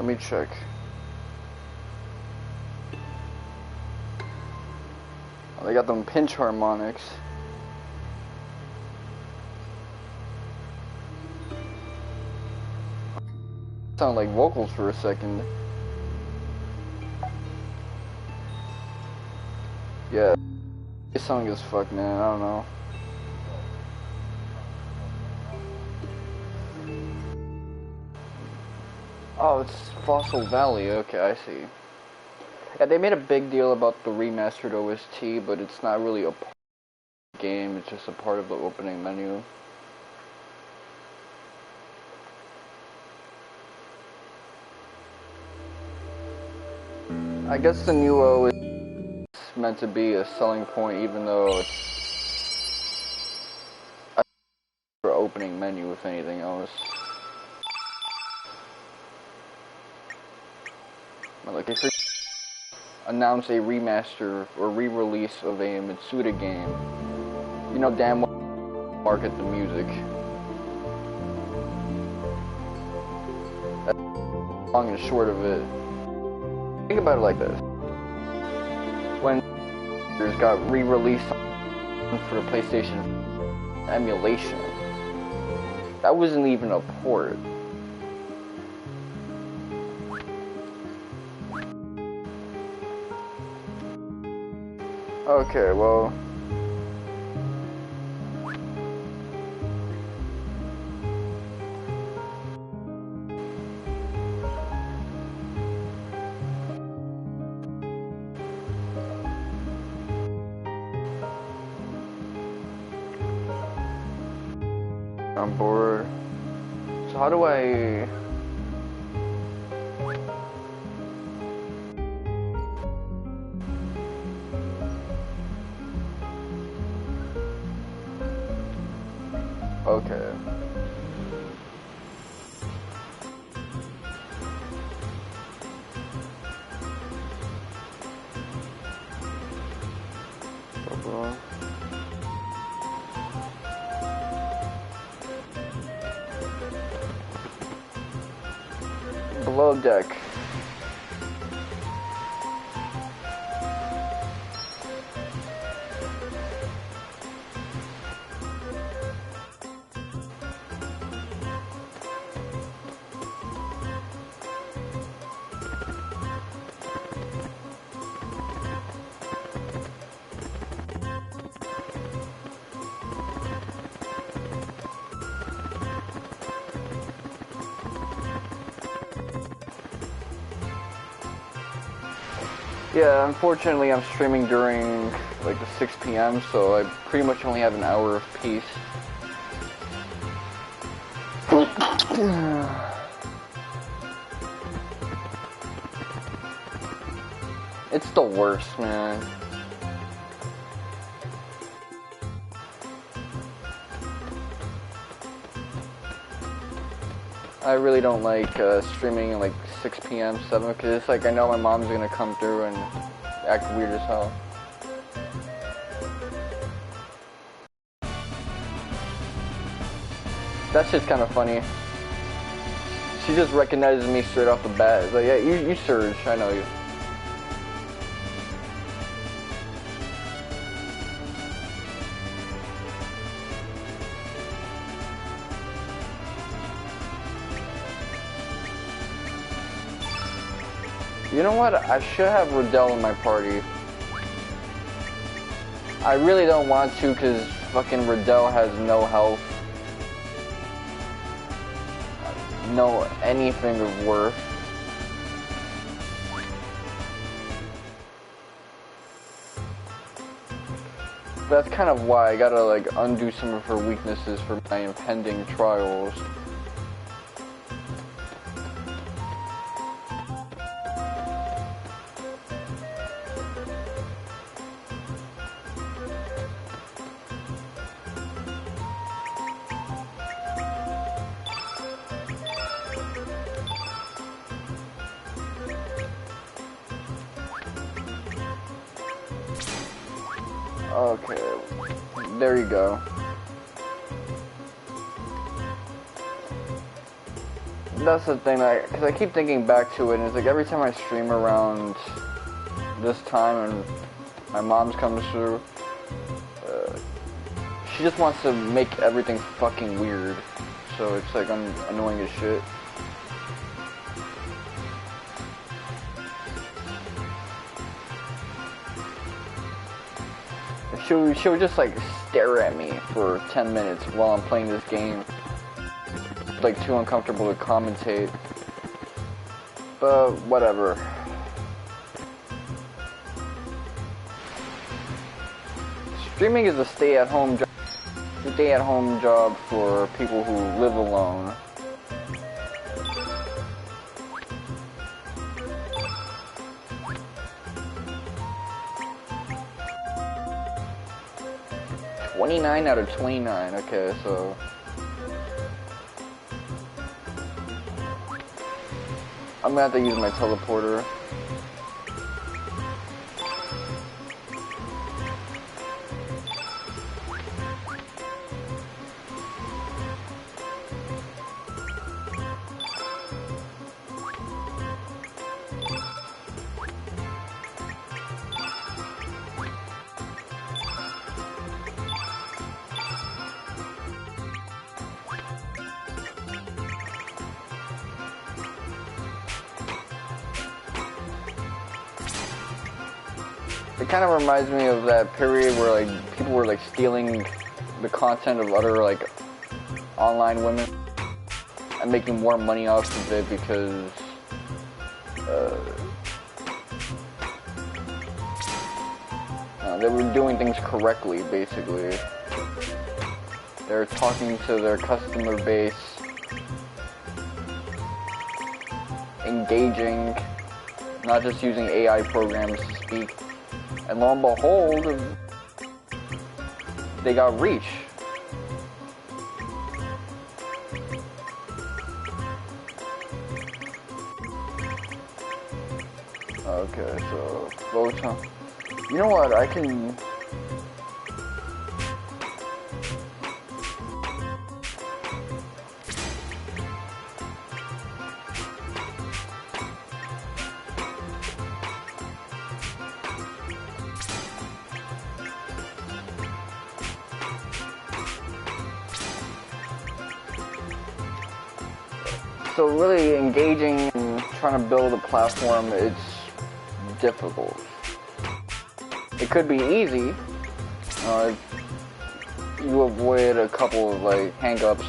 Let me check. Oh, they got them pinch harmonics. Sound like vocals for a second. Yeah, this song is fuck, man. I don't know. Oh, it's Fossil Valley. Okay, I see. Yeah, they made a big deal about the remastered OST, but it's not really a part of the game. It's just a part of the opening menu. I guess the new O is meant to be a selling point, even though it's a opening menu, if anything else. Like, if you announce a remaster or re-release of a Mitsuda game, you know damn well market the music. That's long and short of it. Think about it like this. When there's got re-released for the PlayStation emulation, that wasn't even a port. Okay, well, I'm bored. So how do I... Okay. Below deck. Yeah, unfortunately I'm streaming during like the 6 p.m. so I pretty much only have an hour of peace. It's the worst, man. I really don't like streaming at like 6 p.m., 7, because it's like I know my mom's gonna come through and act weird as hell. That shit's kind of funny. She just recognizes me straight off the bat. It's like, yeah, you Surge, I know you. You know what? I should have Riddell in my party. I really don't want to because fucking Riddell has no health. No anything of worth. That's kind of why I gotta like undo some of her weaknesses for my impending trials. Okay, there you go. that's the thing, because I keep thinking back to it, and it's like every time I stream around this time and my mom's comes through, she just wants to make everything fucking weird. So it's like I'm annoying as shit. She'll just like stare at me for 10 minutes while I'm playing this game. Like too uncomfortable to commentate. But whatever. Streaming is a stay-at-home job for people who live alone. $29 out of $29. Okay, so I'm gonna have to use my teleporter. It kind of reminds me of that period where like people were like stealing the content of other like online women and making more money off of it because they were doing things correctly, basically. They were talking to their customer base, engaging, not just using AI programs to speak. And lo and behold, they got reach. Okay, so vote on. You know what? I can. So really engaging and trying to build a platform, it's difficult. It could be easy. You avoid a couple of like hang-ups.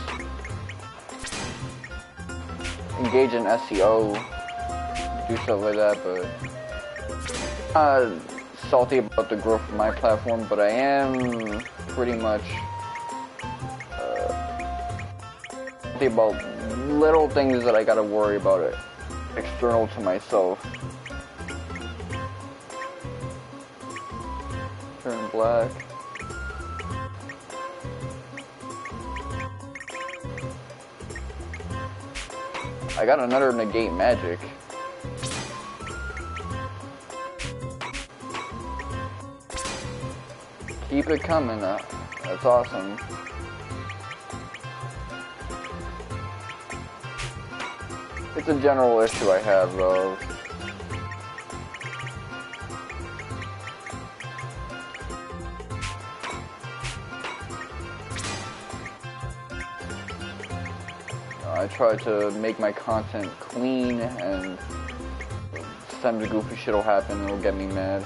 Engage in SEO, do stuff like that, but I'm not salty about the growth of my platform, but I am pretty much salty about little things that I gotta worry about it, external to myself. Turn black. I got another negate magic. Keep it coming, that's awesome. It's a general issue I have, though. I try to make my content clean, and sometimes the goofy shit will happen and it'll get me mad.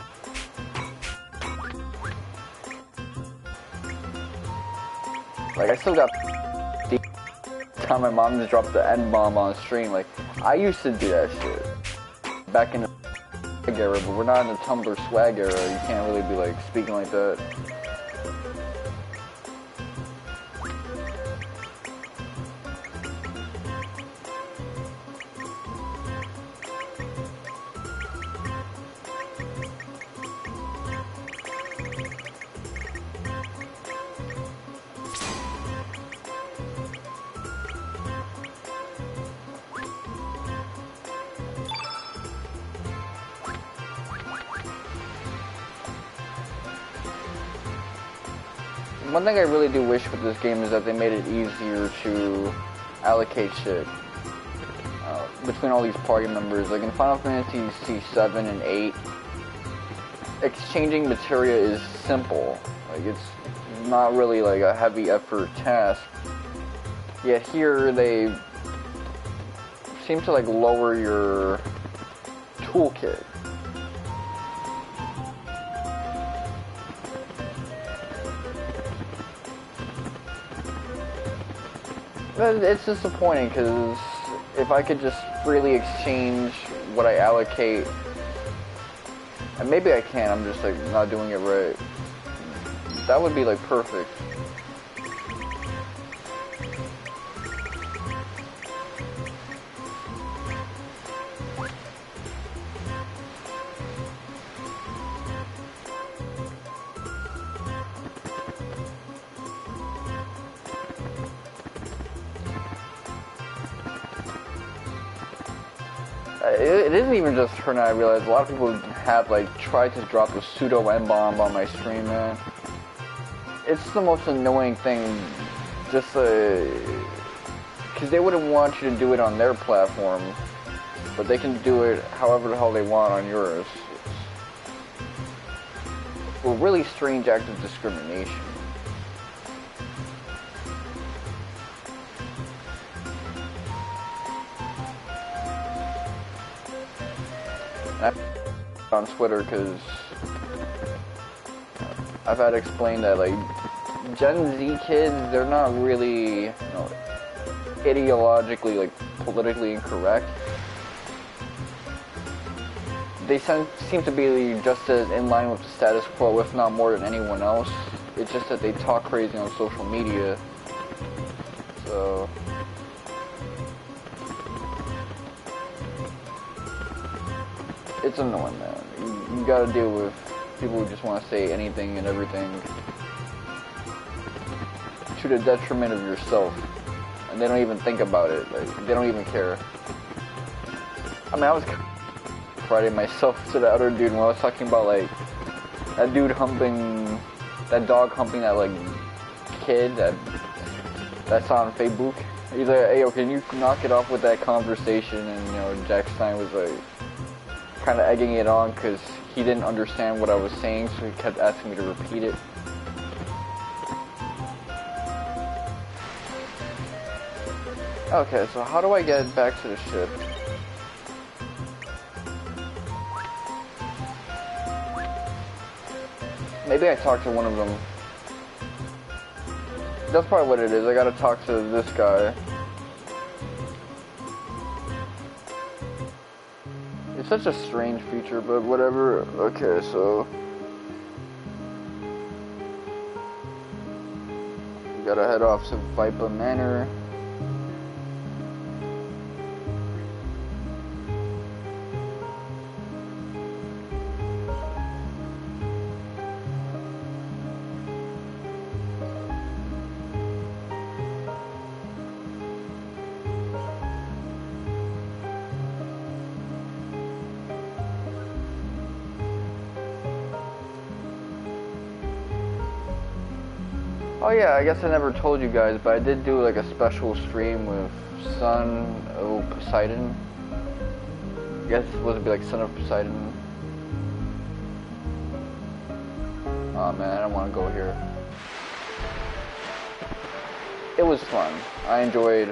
Like, I still got the time my mom just dropped the N-bomb on stream. Like, I used to do that shit back in the swag era, but we're not in the Tumblr swag era. You can't really be like speaking like that. One thing I really do wish with this game is that they made it easier to allocate shit. between all these party members. Like in Final Fantasy 7 and 8, exchanging materia is simple. Like it's not really like a heavy effort task. Yet here they seem to like lower your toolkit. But it's disappointing because if I could just freely exchange what I allocate, and maybe I can, I'm just like not doing it right. That would be like perfect. It isn't even just her, and I realize a lot of people have like tried to drop a pseudo M-bomb on my stream, man. It's the most annoying thing, just because they wouldn't want you to do it on their platform, but they can do it however the hell they want on yours. It's a really strange act of discrimination. On Twitter because I've had to explain that like Gen Z kids, they're not really, you know, ideologically like politically incorrect. They seem to be just as in line with the status quo, if not more than anyone else. It's just that they talk crazy on social media. So it's annoying, man. You gotta deal with people who just want to say anything and everything to the detriment of yourself, and they don't even think about it. Like they don't even care. I mean, I was Friday myself to the other dude when I was talking about like that dude humping, that dog humping that like kid that's on Facebook. He's like, hey, yo, can you knock it off with that conversation? And you know, Jack Stein was like kind of egging it on because he didn't understand what I was saying, so he kept asking me to repeat it. Okay, so how do I get back to the ship? Maybe I talked to one of them. That's probably what it is. I gotta talk to this guy. It's such a strange feature, but whatever. Okay, so we gotta head off to Vipa Manor. Oh yeah, I guess I never told you guys, but I did do like a special stream with Son of Poseidon. I guess it's supposed to be like Son of Poseidon. Oh man, I don't want to go here. It was fun. I enjoyed.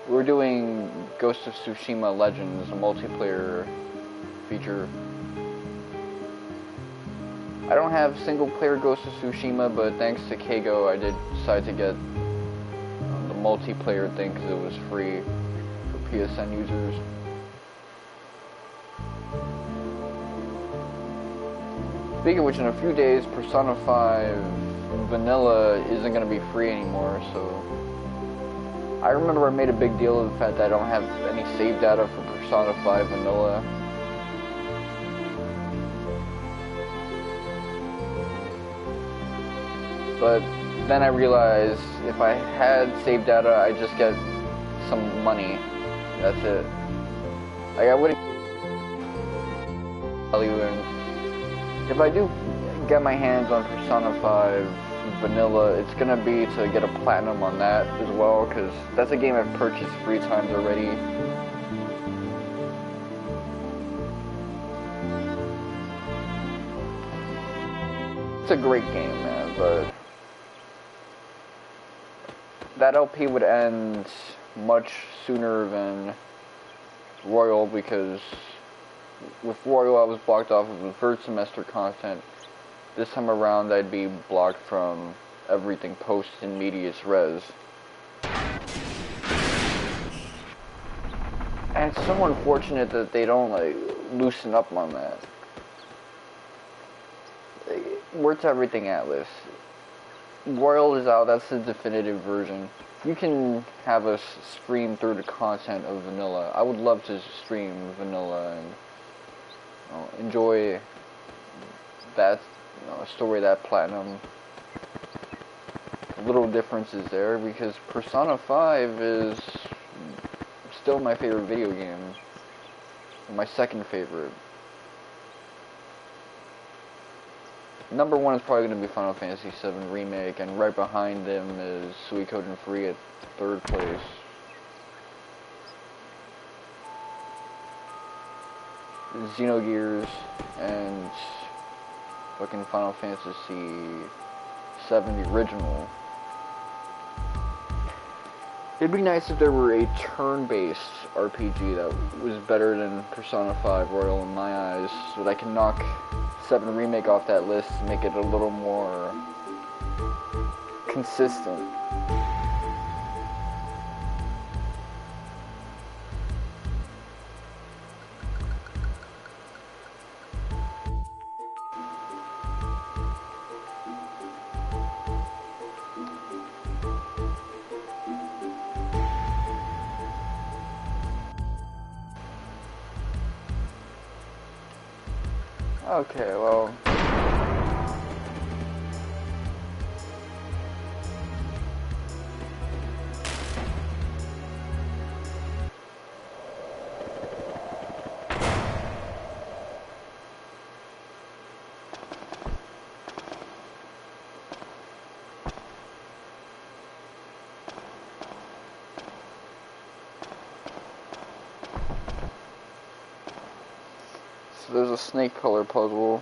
We were doing Ghost of Tsushima Legends, a multiplayer feature. I don't have single-player Ghost of Tsushima, but thanks to Keigo, I did decide to get the multiplayer thing because it was free for PSN users. Speaking of which, in a few days, Persona 5 Vanilla isn't going to be free anymore, so I remember I made a big deal of the fact that I don't have any save data for Persona 5 Vanilla. But then I realized if I had save data, I'd just get some money. That's it. Like, I wouldn't value in. If I do get my hands on Persona 5 vanilla, it's gonna be to get a platinum on that as well, because that's a game I've purchased 3 times already. It's a great game, man, but that LP would end much sooner than Royal, because with Royal I was blocked off of the third semester content. This time around I'd be blocked from everything post in medias res. And it's so unfortunate that they don't like loosen up on that. Where's everything Atlas? Royal is out, that's the definitive version. You can have us stream through the content of vanilla. I would love to stream vanilla and enjoy that story, that platinum. Little differences there, because Persona 5 is still my favorite video game. My second favorite. Number 1 is probably going to be Final Fantasy VII Remake, and right behind them is Suikoden 3 at 3rd place. Xenogears and fucking Final Fantasy VII the original. It'd be nice if there were a turn-based RPG that was better than Persona 5 Royal in my eyes, so that I can knock 7 Remake off that list and make it a little more consistent. Okay, well, so there's a snake color puzzle.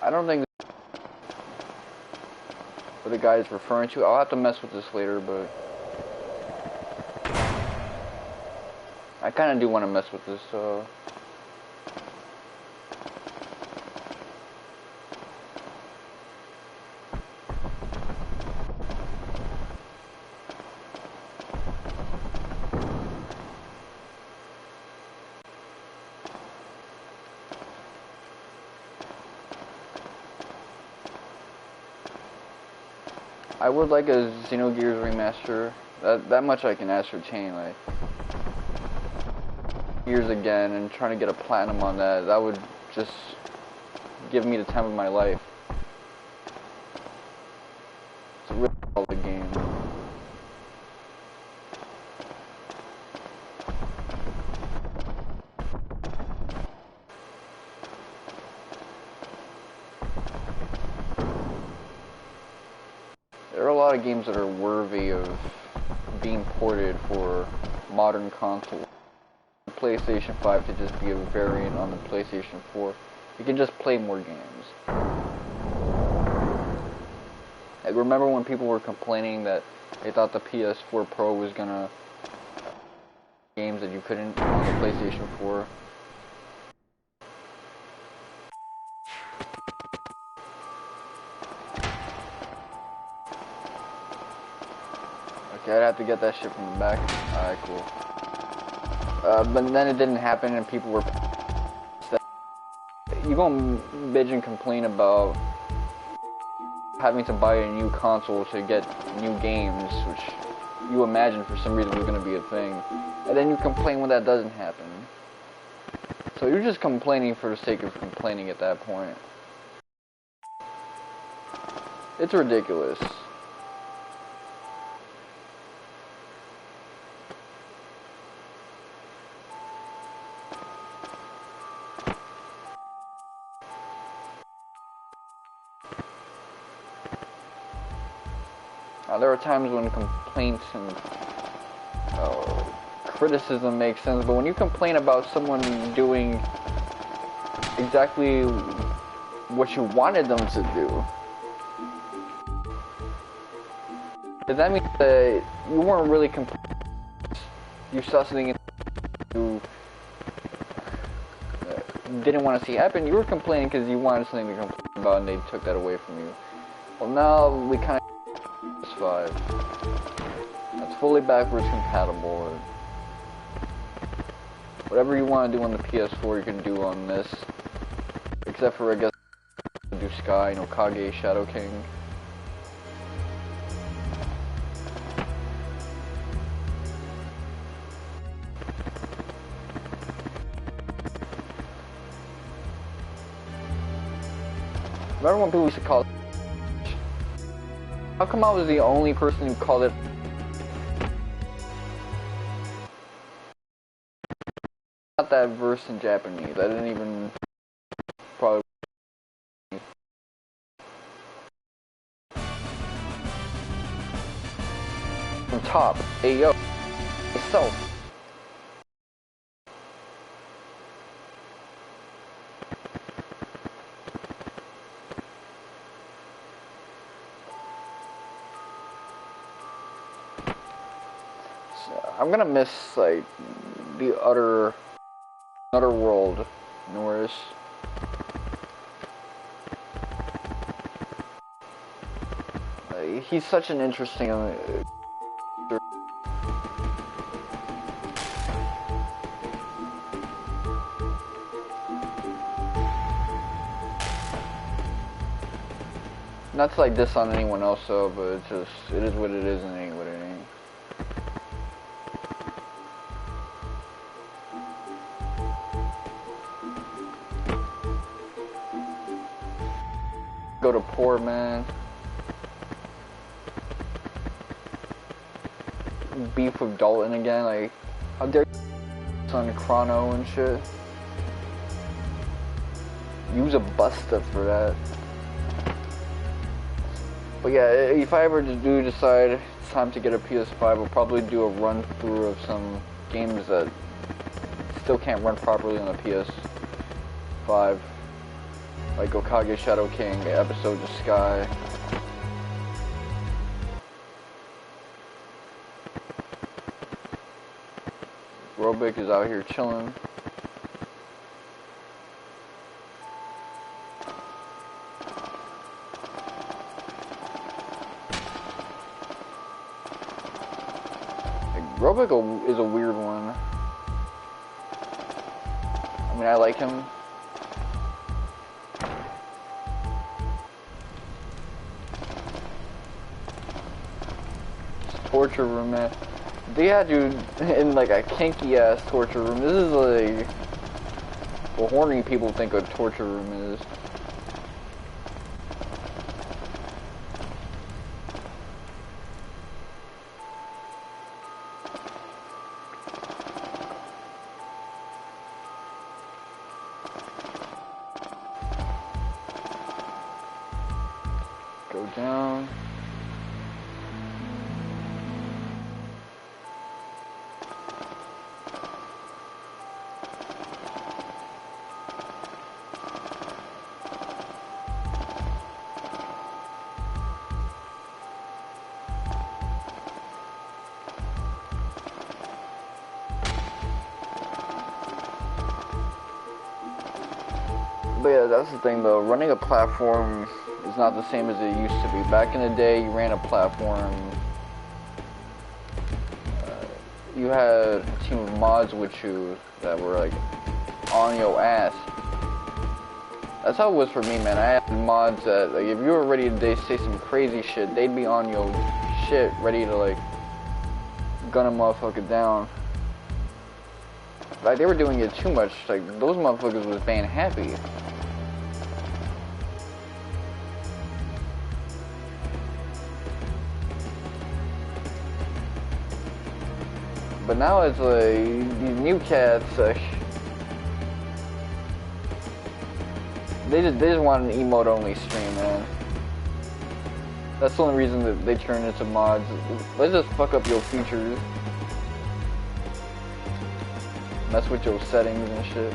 I don't think what the guy is referring to. I'll have to mess with this later, but I kind of do want to mess with this, so I would like a Xenogears remaster. That much I can ascertain. Like years again and trying to get a platinum on that. That would just give me the time of my life. It's a really solid game. There are a lot of games that are worthy of being ported for modern consoles. PlayStation 5 to just be a variant on the PlayStation 4. You can just play more games. I remember when people were complaining that they thought the PS4 Pro was gonna games that you couldn't on the PlayStation 4. Okay, I'd have to get that shit from the back. Alright, cool. But then it didn't happen and people were you gonna bitch and complain about having to buy a new console to get new games, which you imagine for some reason was gonna be a thing, and then you complain when that doesn't happen. So you're just complaining for the sake of complaining at that point. It's ridiculous. There are times when complaints and criticism makes sense, but when you complain about someone doing exactly what you wanted them to do, does that mean that you weren't really complaining? You saw something you didn't want to see happen. You were complaining because you wanted something to complain about, and they took that away from you. Well, now we kind of PS5. That's fully backwards compatible. Whatever you want to do on the PS4, you can do on this. Except for, I guess, do Sky, you know, Kage, Shadow King. Remember when people used to call it? How come I was the only person who called it? Not that verse in Japanese. I didn't even probably. From top, hey yo, myself. I'm gonna miss like the utter world, Norris. He's such an interesting. Not to like diss on anyone else though, but it's just it is what it is and it ain't what it ain't. Go to poor man. Beef with Dalton again, like how dare you on Chrono and shit. Use a Busta for that. But yeah, if I ever do decide it's time to get a PS5, I'll probably do a run through of some games that still can't run properly on the PS5. Like Okage Shadow King, Episodes of Sky. Robic is out here chilling. Robic is a weird one. I mean, I like him. Torture room, man. They had you in like a kinky ass torture room. This is like what horny people think a torture room is. Go down. But yeah, that's the thing though, running a platform is not the same as it used to be. Back in the day, you ran a platform, you had a team of mods with you that were like on your ass. That's how it was for me, man. I had mods that, like, if you were ready to say some crazy shit, they'd be on your shit, ready to like gun a motherfucker down. Like, they were doing it too much. Like, those motherfuckers was ban happy. But now it's like these new cats. They just want an emote only stream, man. That's the only reason that they turn into mods. Let's just fuck up your features. Mess with your settings and shit.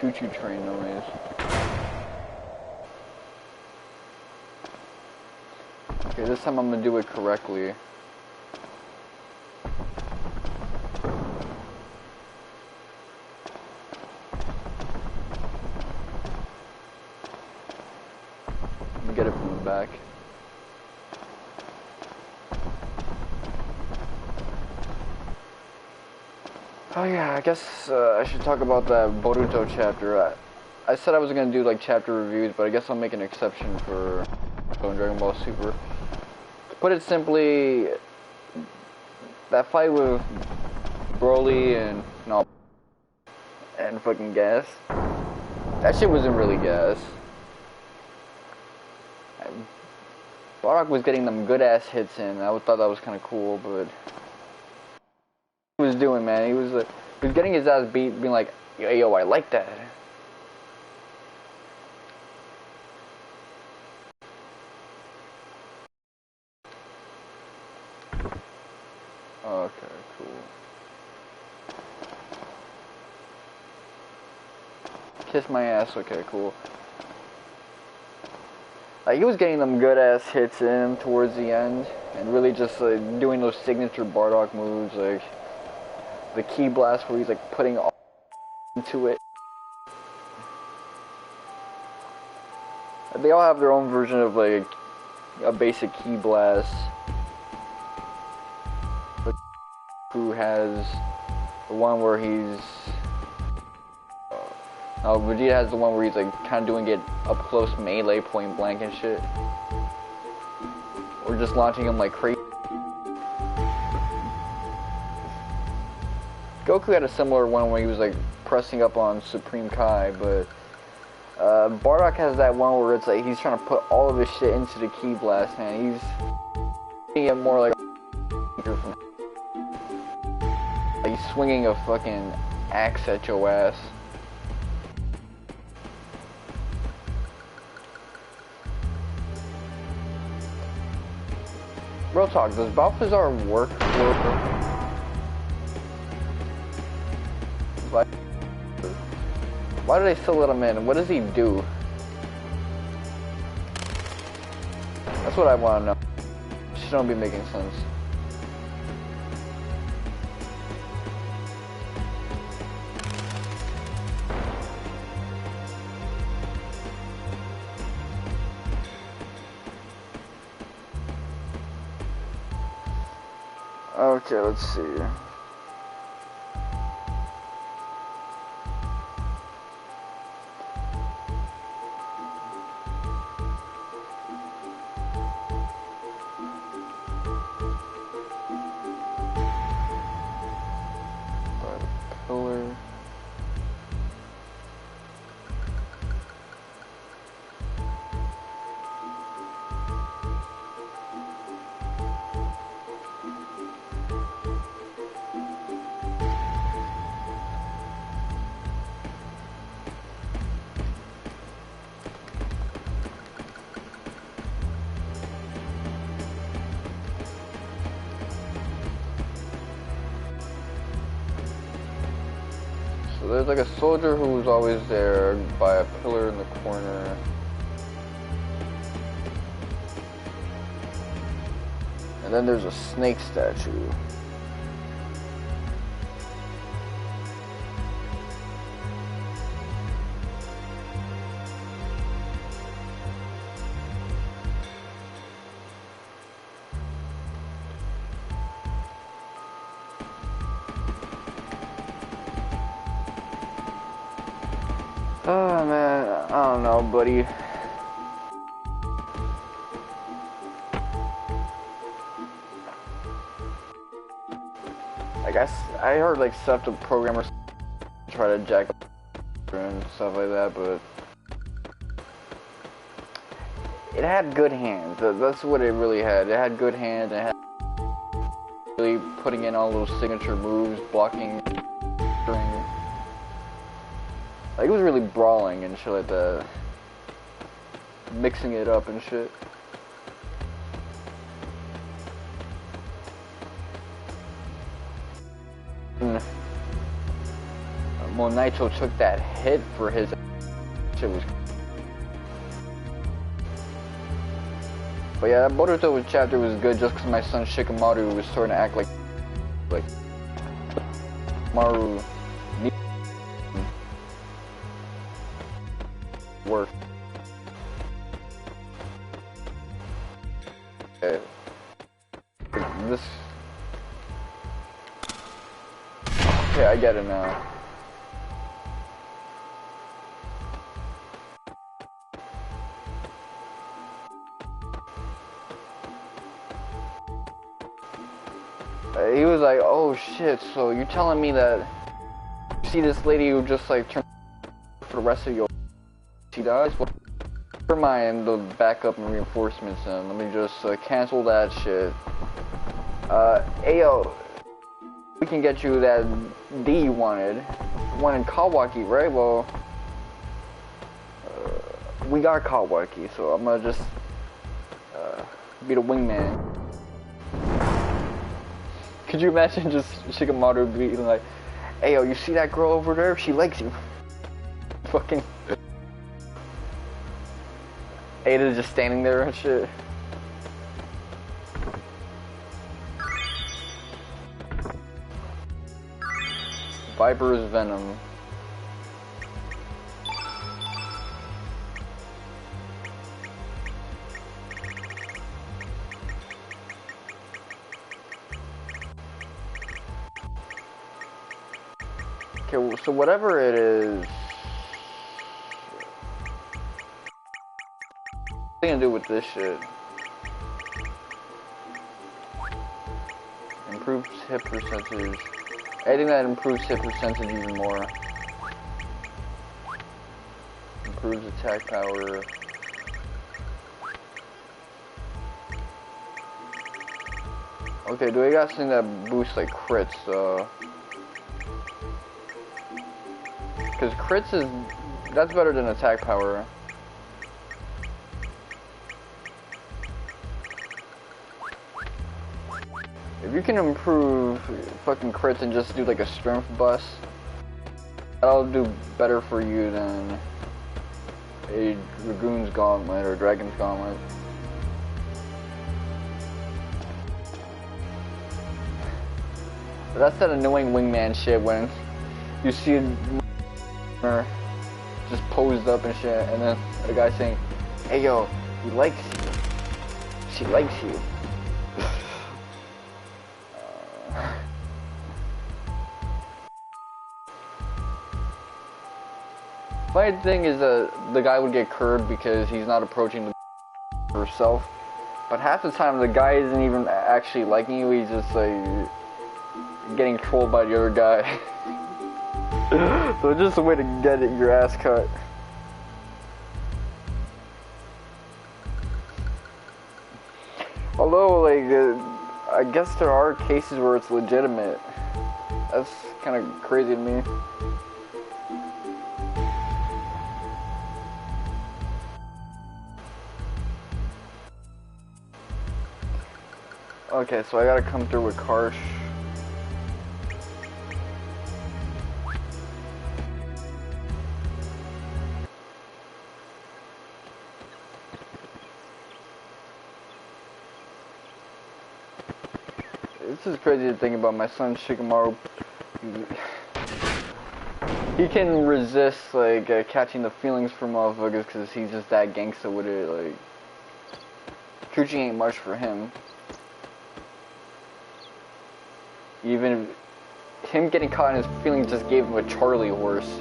Choo-choo train noise. Okay, this time I'm gonna do it correctly. Let me get it from the back. Oh yeah, I guess I should talk about that Boruto chapter. I said I was gonna do like chapter reviews, but I guess I'll make an exception for Dragon Ball Super. To put it simply, that fight with Broly and fucking Gas, that shit wasn't really Gas. Bardock was getting them good ass hits in. I thought that was kind of cool, but he was doing, man. He was getting his ass beat, being like, yo, I like that. Okay, cool. Kiss my ass. Okay, cool. Like, he was getting them good ass hits in towards the end, and really just like doing those signature Bardock moves, like the key blast where he's like putting all into it. They all have their own version of like a basic key blast. But who has the one where he's Vegeta has the one where he's like kind of doing it up close melee, point blank and shit, or just launching him like crazy. Goku had a similar one where he was like pressing up on Supreme Kai, but Bardock has that one where it's like he's trying to put all of his shit into the ki blast, man. He's making it more like he's swinging a fucking axe at your ass. Real talk, does Balthazar work for... Why do they still let him in? What does he do? That's what I want to know. She don't be making sense. Okay, let's see. So there's like a soldier who's always there by a pillar in the corner. And then there's a snake statue. Oh man, I don't know, buddy. I guess I heard like stuff to programmers try to jack up and stuff like that, but it had good hands. That's what it really had. It had good hands. And it had really putting in all those signature moves, blocking, like it was really brawling and shit like that, mixing it up and shit. When Nitro took that hit for his shit was. But yeah, that Boruto chapter was good just because my son Shikamaru was starting to act like Maru work. Okay. This. Okay, I get it now. He was like, oh shit, so you're telling me that you see this lady who just like turned for the rest of your she dies? Well, never mind the backup and reinforcements and let me just cancel that shit. Ayo, we can get you that D you wanted. One in Kawaki, right? Well, we got Kawaki, so I'm gonna just be the wingman. Could you imagine just Shikamaru being like, hey yo, you see that girl over there? She likes you. Fucking Ada just standing there and shit. Viper's Venom. Okay, so whatever it is, what are you gonna do with this shit? Improves hit percentage. Anything that improves hit percentage even more. Improves attack power. Okay, do we got something that boosts like crits though? Because crits is, that's better than attack power. If you can improve fucking crits and just do like a strength bust, that'll do better for you than a Dragoon's Gauntlet or Dragon's Gauntlet. But that's that annoying wingman shit when you see a just posed up and shit, and then the guy saying, hey yo, he likes you. She likes you. Funny thing is that the guy would get curved because he's not approaching the herself, but half the time the guy isn't even actually liking you, he's just like getting trolled by the other guy. So it's just a way to get your ass cut. Although, like, I guess there are cases where it's legitimate. That's kind of crazy to me. Okay, so I gotta come through with Karsh. This is crazy to think about. My son Shikamaru, he can resist like catching the feelings for motherfuckers because he's just that gangster with it. Like, Kuchi ain't much for him. Even him getting caught in his feelings just gave him a Charlie horse.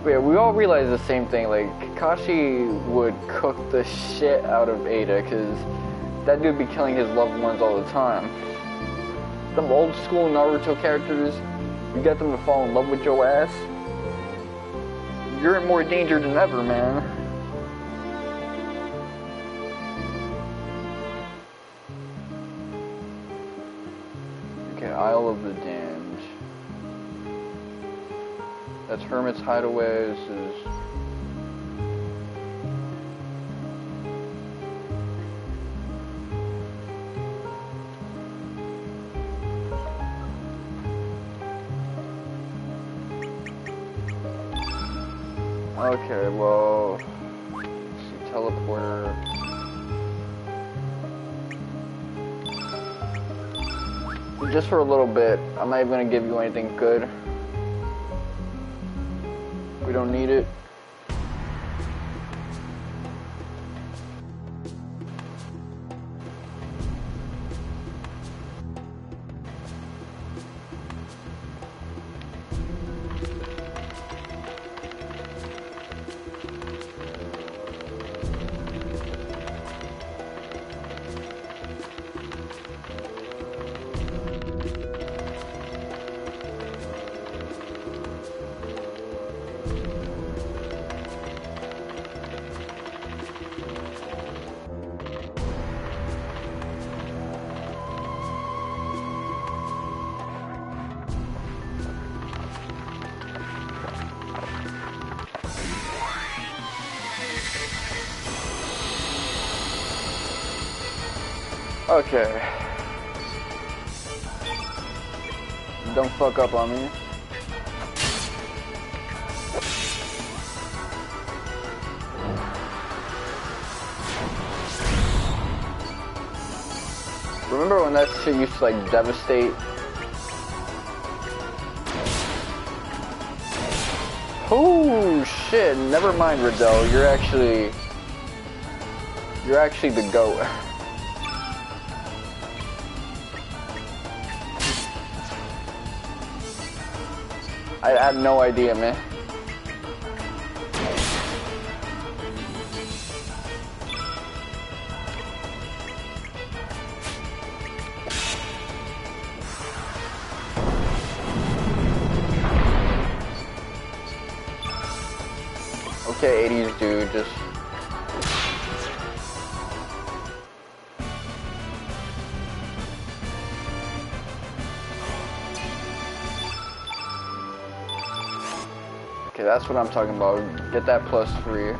Yeah, we all realize the same thing. Like, Kakashi would cook the shit out of Ada, because that dude be killing his loved ones all the time. Them old school Naruto characters, you get them to fall in love with your ass, you're in more danger than ever, man. Okay, Isle of the Damned. That's Hermit's Hideaway. This is... Okay, well... Let's see, teleporter... Just for a little bit, I'm not even gonna give you anything good. We don't need it. Okay. Don't fuck up on me. Remember when that shit used to like devastate? Oh shit, never mind Riddell, you're actually the GOAT. I had no idea, man. Okay, 80s dude, just... Okay, that's what I'm talking about. Get that +3.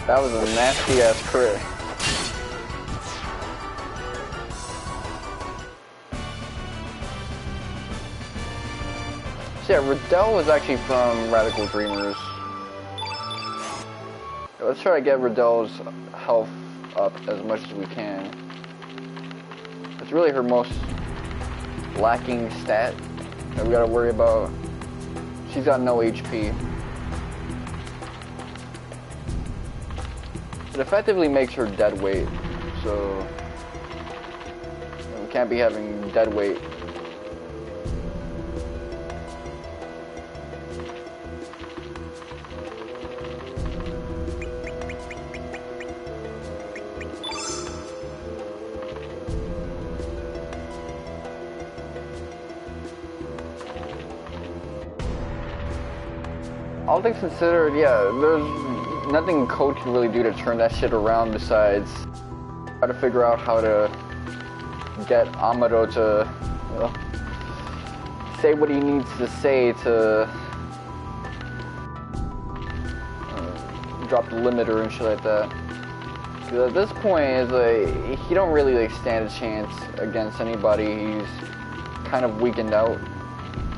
That was a nasty ass crit. So yeah, Riddell was actually from Radical Dreamers. Let's try to get Riddell's health up as much as we can. It's really her most lacking stat that we gotta worry about. She's got no HP. It effectively makes her dead weight, so we can't be having dead weight. All things considered, yeah, there's nothing Code can really do to turn that shit around besides try to figure out how to get Amado to say what he needs to say to drop the limiter and shit like that. Because at this point, it's like, he don't really like stand a chance against anybody. He's kind of weakened out.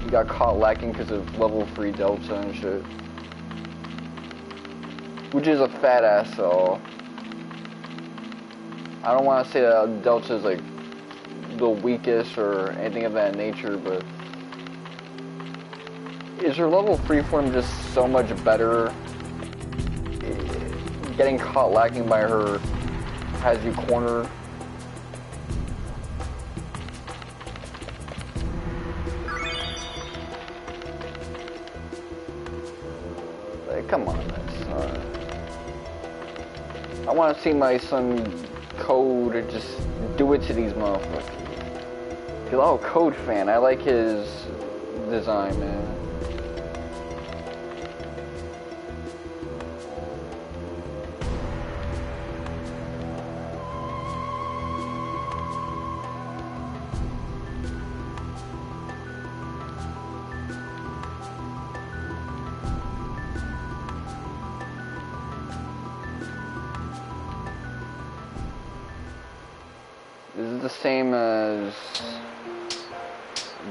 He got caught lacking because of level 3 Delta and shit. Which is a fat ass, so I don't want to say that Delta is like the weakest or anything of that nature, but is her level 3 form just so much better? Getting caught lacking by her has you cornered. Like, come on, man. I want to see my son Code just do it to these motherfuckers. Cause I'm a Code fan. I like his design, man. This is the same as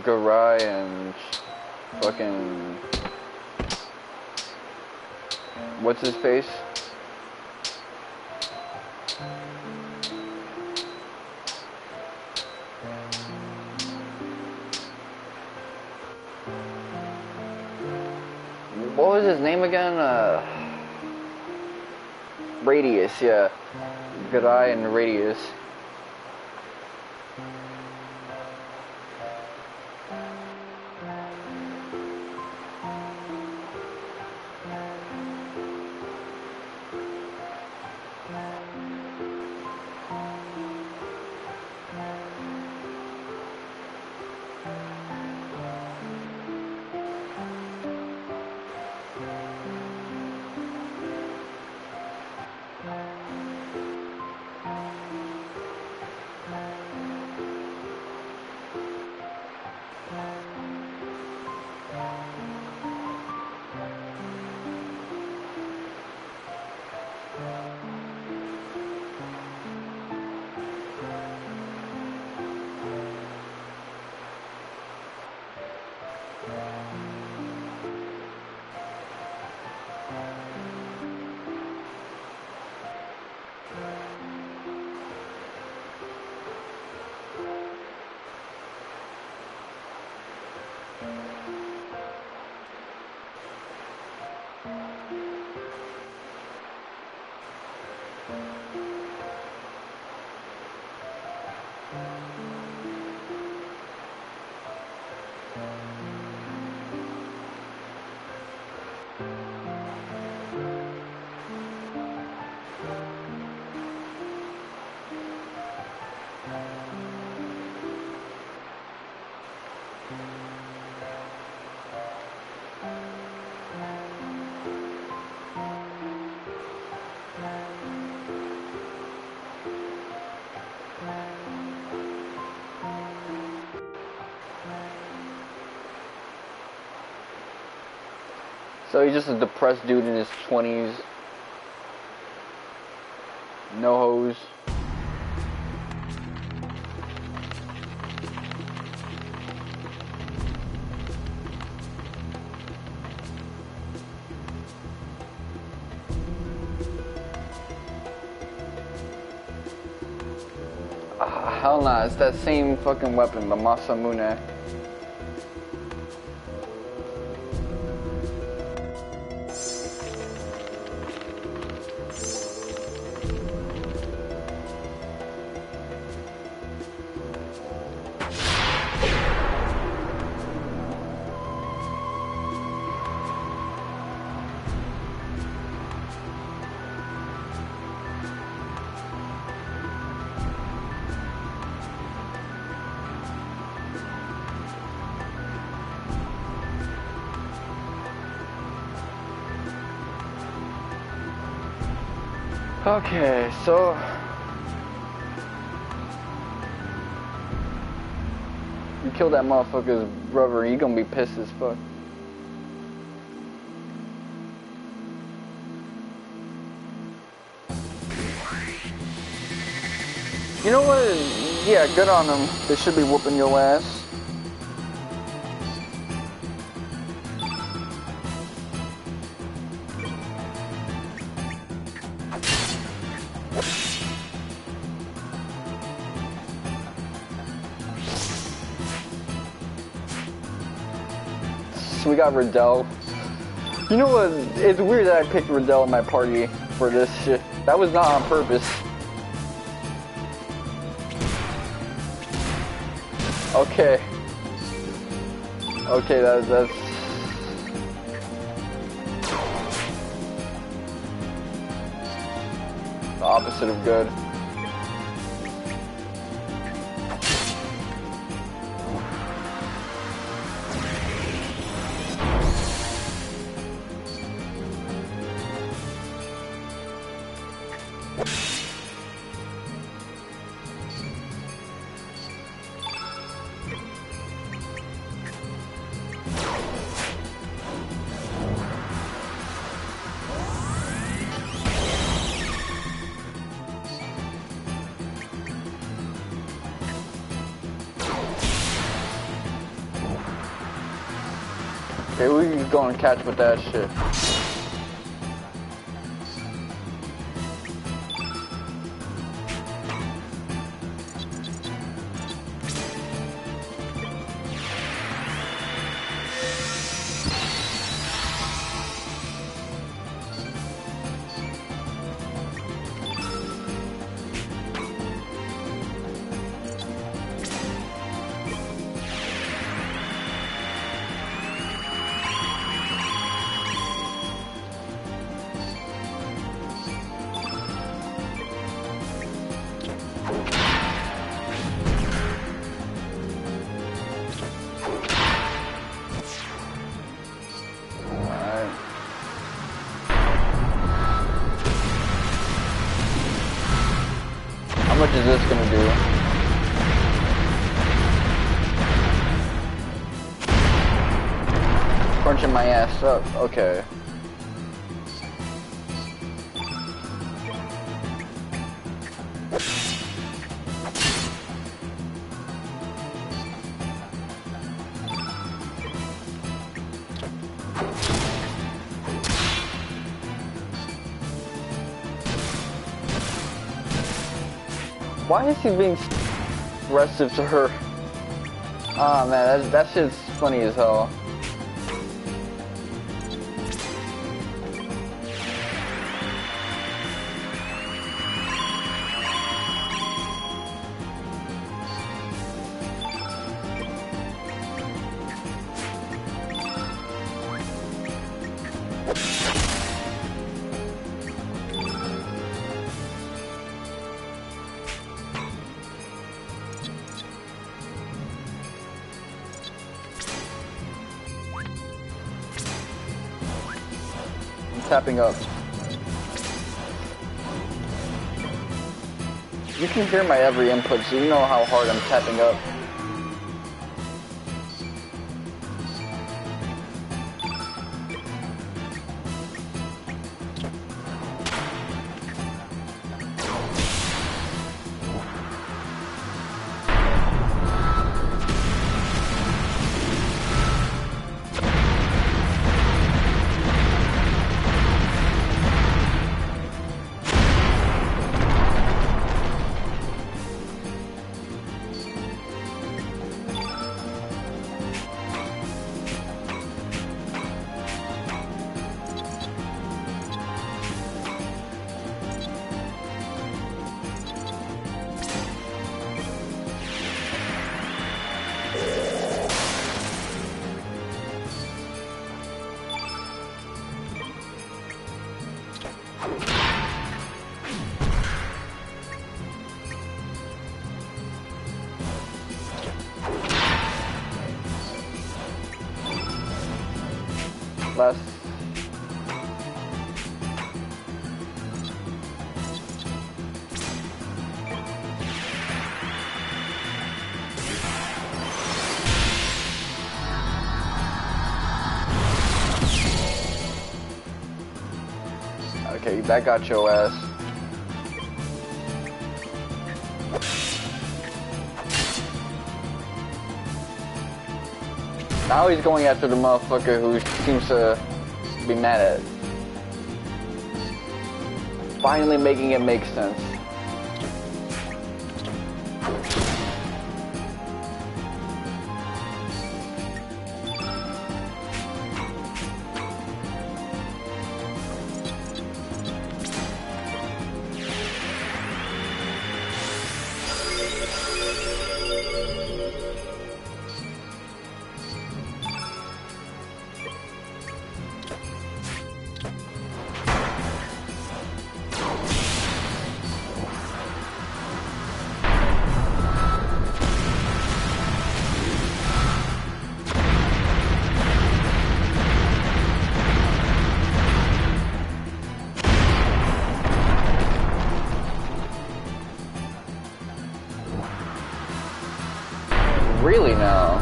Garai and fucking what's his face? What was his name again? Radius, yeah. Garai and Radius. So he's just a depressed dude in his 20s. No hose. Hell nah, it's that same fucking weapon, the Masamune. Okay, so you kill that motherfucker's brother, you gonna be pissed as fuck. You know what? Yeah, good on them. They should be whooping your ass. So we got Riddell. You know what? It's weird that I picked Riddell in my party for this shit. That was not on purpose. Okay. Okay, that's the opposite of good. Okay, we can go and catch with that shit. How much is this gonna do? Crunching my ass up, okay. Why is he being aggressive to her? Ah man, that shit's funny as hell. Tapping up. You can hear my every input, so you know how hard I'm tapping up. Last. Okay, that got your ass. Now he's going after the motherfucker who seems to be mad at it. Finally making it make sense. Really now?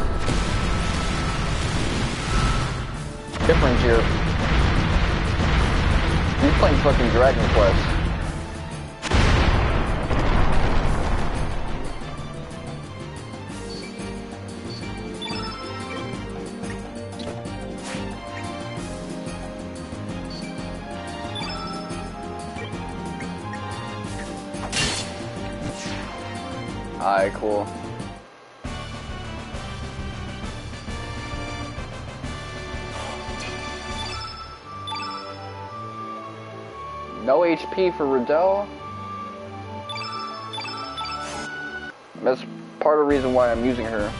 Different here. He's playing fucking Dragon Quest. Alright, cool. No HP for Riddell? That's part of the reason why I'm using her.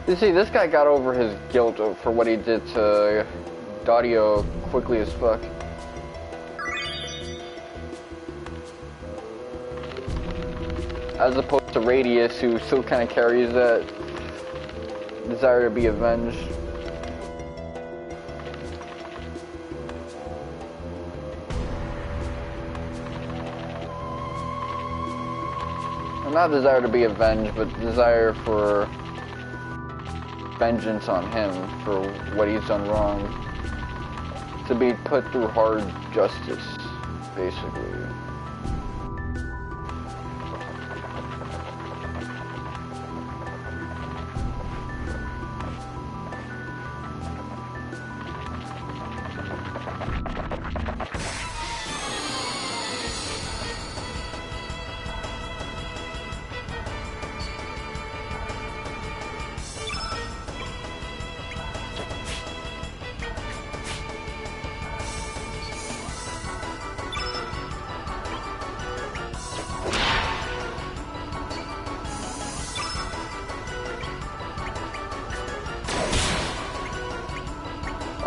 You see, this guy got over his guilt for what he did to Daudio quickly as fuck. As opposed to Radius, who still kind of carries that desire to be avenged. Well, not desire to be avenged, but desire for vengeance on him for what he's done wrong. To be put through hard justice, basically.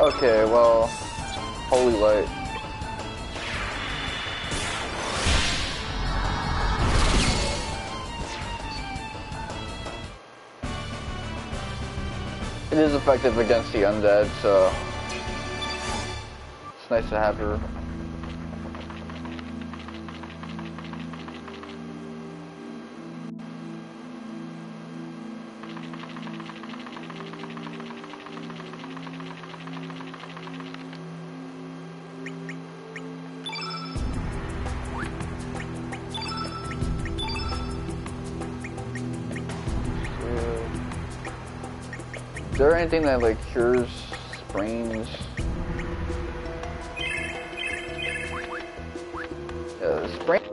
Okay, well, holy light. It is effective against the undead, so it's nice to have her. Is there anything that like cures sprains? Yeah, sprains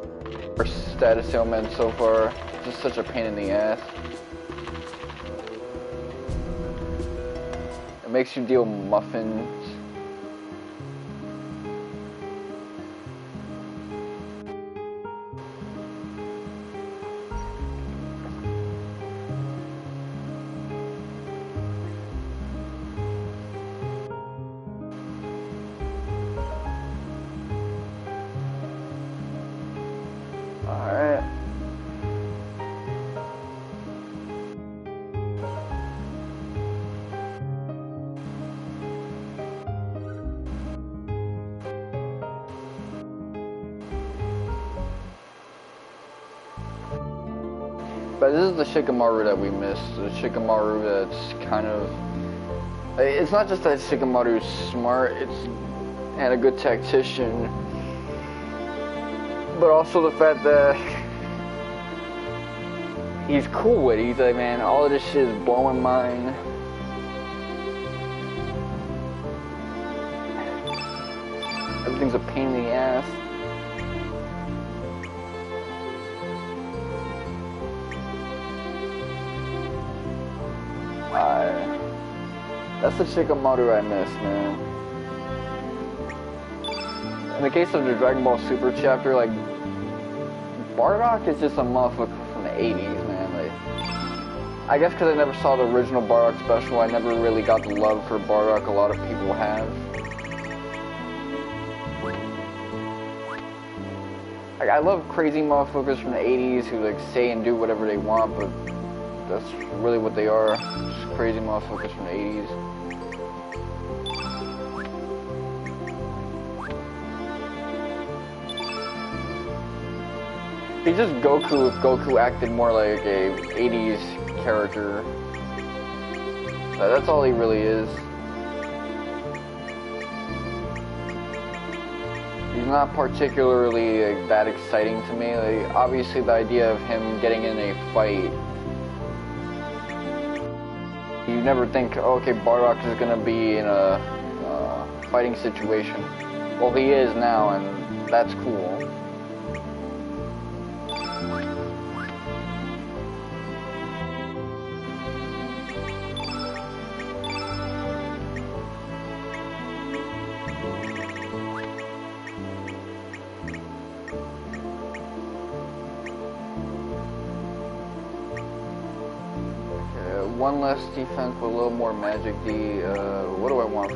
are status ailment so far. It's just such a pain in the ass. It makes you deal muffins. Alright. But this is the Shikamaru that we missed. The Shikamaru that's kind of... It's not just that Shikamaru's smart, and a good tactician, but also the fact that he's cool with it. He's like, man, all of this shit is blowing mine. Everything's a pain in the ass. That's the Shikamaru I miss, man. In the case of the Dragon Ball Super chapter, like, Bardock is just a motherfucker from the 80s, man. Like, I guess because I never saw the original Bardock special, I never really got the love for Bardock a lot of people have. Like, I love crazy motherfuckers from the 80s who, like, say and do whatever they want, but that's really what they are. Just crazy motherfuckers from the 80s. He's just Goku if Goku acted more like a 80s character. That's all he really is. He's not particularly that exciting to me. Like, obviously the idea of him getting in a fight, you never think, oh, okay, Bardock is gonna be in a fighting situation. Well, he is now, and that's cool. One less defense, but a little more magic D. What do I want?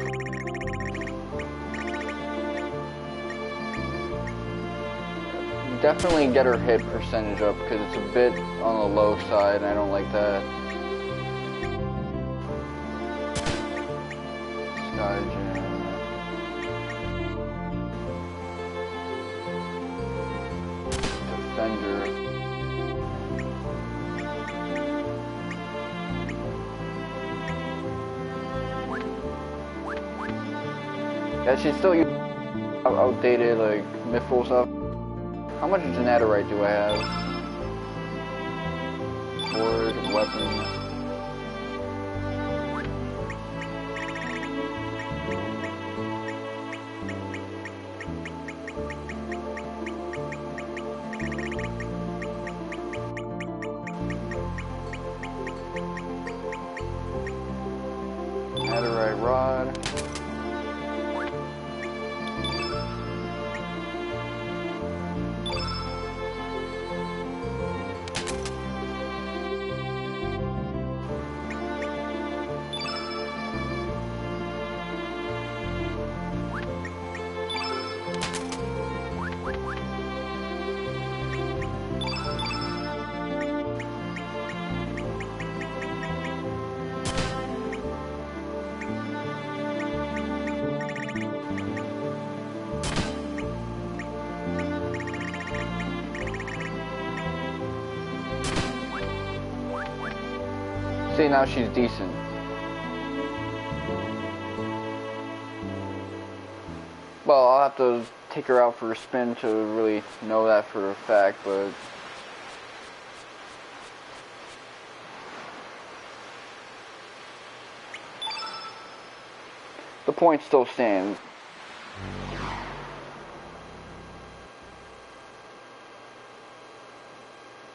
Definitely get her hit percentage up, because it's a bit on the low side, and I don't like that. Sky Gem. Defender. Yeah, she's still using outdated, like, Mythful stuff. How much Genatorite do I have? Sword, weapon. Genatorite rod. See, now she's decent. Well, I'll have to take her out for a spin to really know that for a fact, but... the point still stands.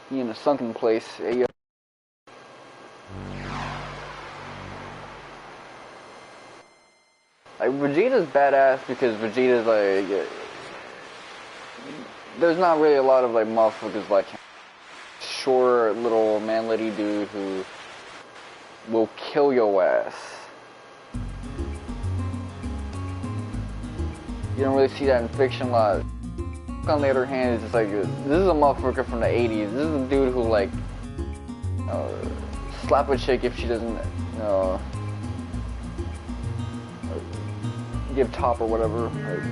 He in a sunken place. Like, Vegeta's badass because Vegeta's like... there's not really a lot of like motherfuckers like him. Short little manlety dude who will kill your ass. You don't really see that in fiction a lot. On the other hand, it's just like, this is a motherfucker from the 80s. This is a dude who like slap a chick if she doesn't give top or whatever. Like,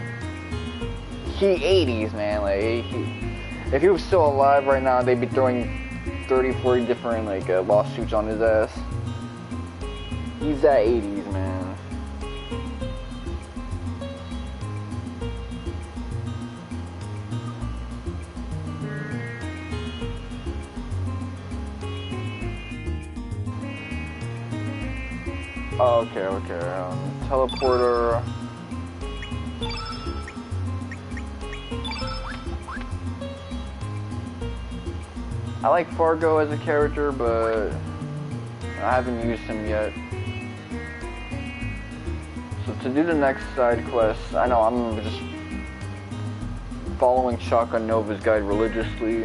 he 80s, man. Like, if he was still alive right now, they'd be throwing 30, 40 different like lawsuits on his ass. He's that 80s, man. Oh, okay. Teleporter. I like Fargo as a character, but I haven't used him yet. So to do the next side quest, I know I'm just following Shotgun Nova's guide religiously.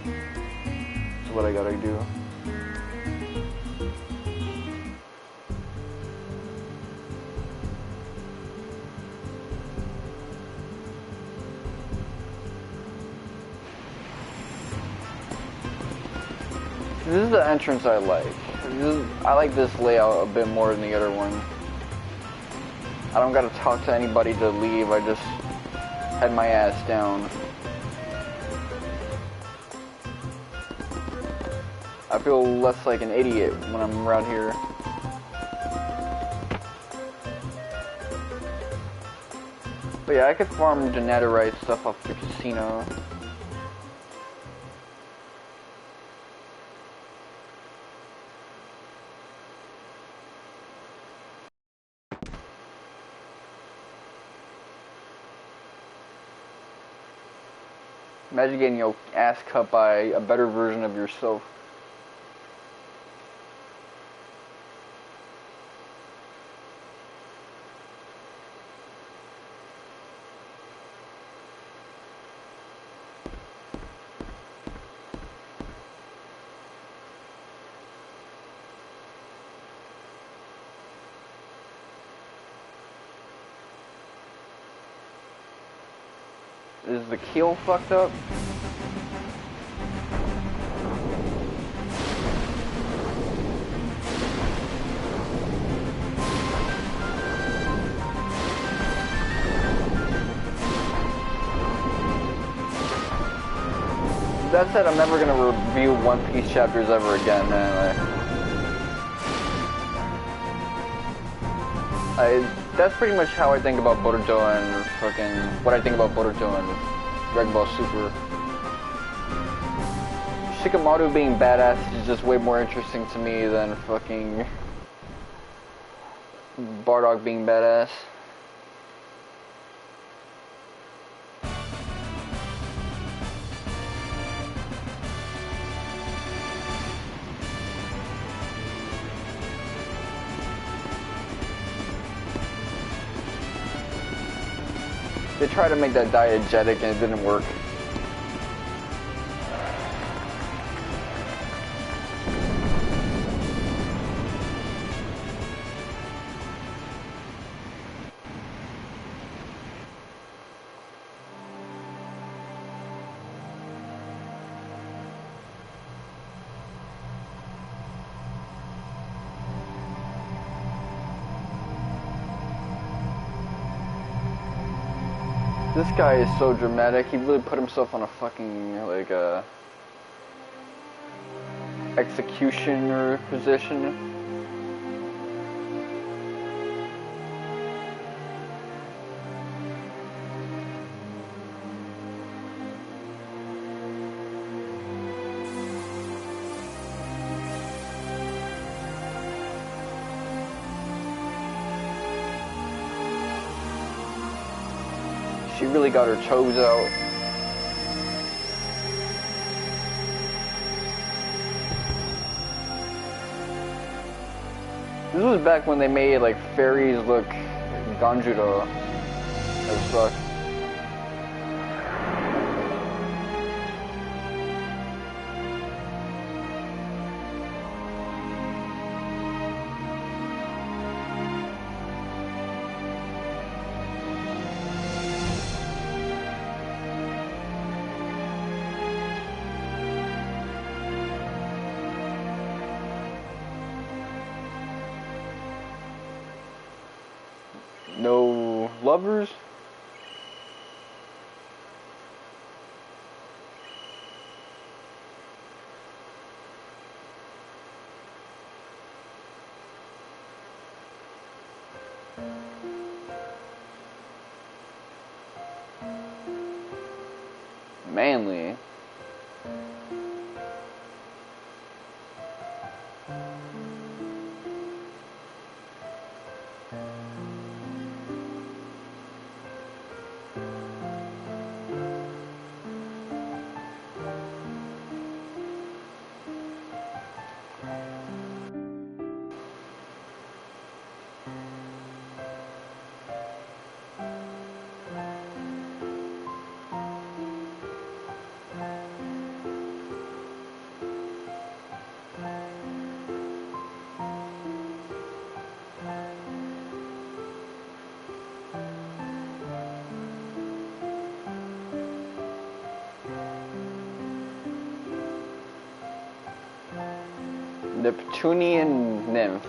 That's what I gotta do. This is the entrance I like. I like this layout a bit more than the other one. I don't gotta talk to anybody to leave, I just head my ass down. I feel less like an idiot when I'm around here. But yeah, I could farm Genetorite stuff off the casino. Imagine getting your ass cut by a better version of yourself. Is the keel fucked up? That said, I'm never gonna review One Piece chapters ever again, man. That's pretty much how I think about Boruto and fucking what I think about Boruto and Dragon Ball Super. Shikamaru being badass is just way more interesting to me than fucking Bardock being badass. They tried to make that diegetic and it didn't work. This guy is so dramatic. He really put himself on a fucking, like, executioner position. She really got her toes out. This was back when they made like fairies look Ganjuro as fuck. No lovers? Manly. Neptunian nymph.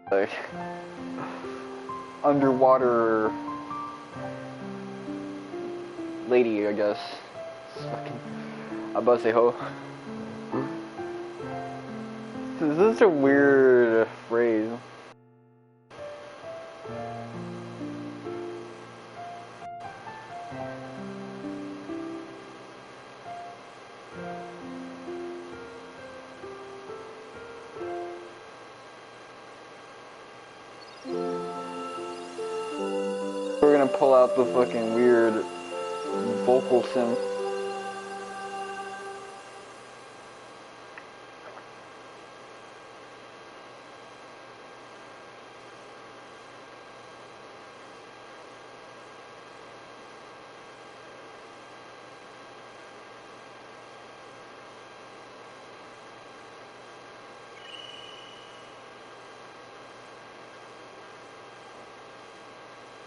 Like underwater lady, I guess. Fucking, I'm about to say ho. This is such a weird phrase. We're gonna pull out the fucking weird vocal synth.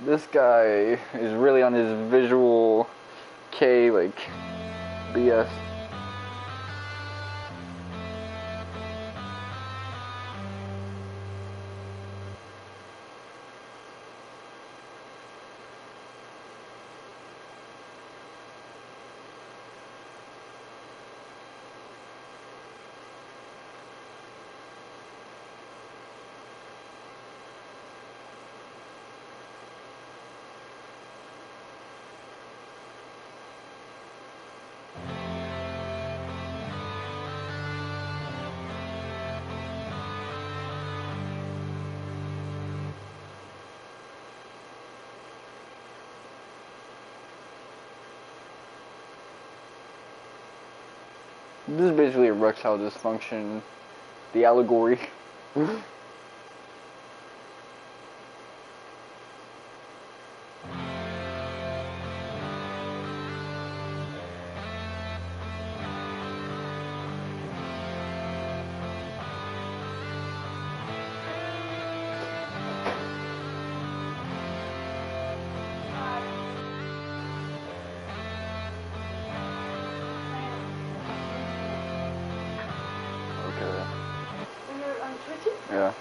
This guy is really on his visual K, like, BS. This is basically erectile dysfunction, the allegory. Yeah.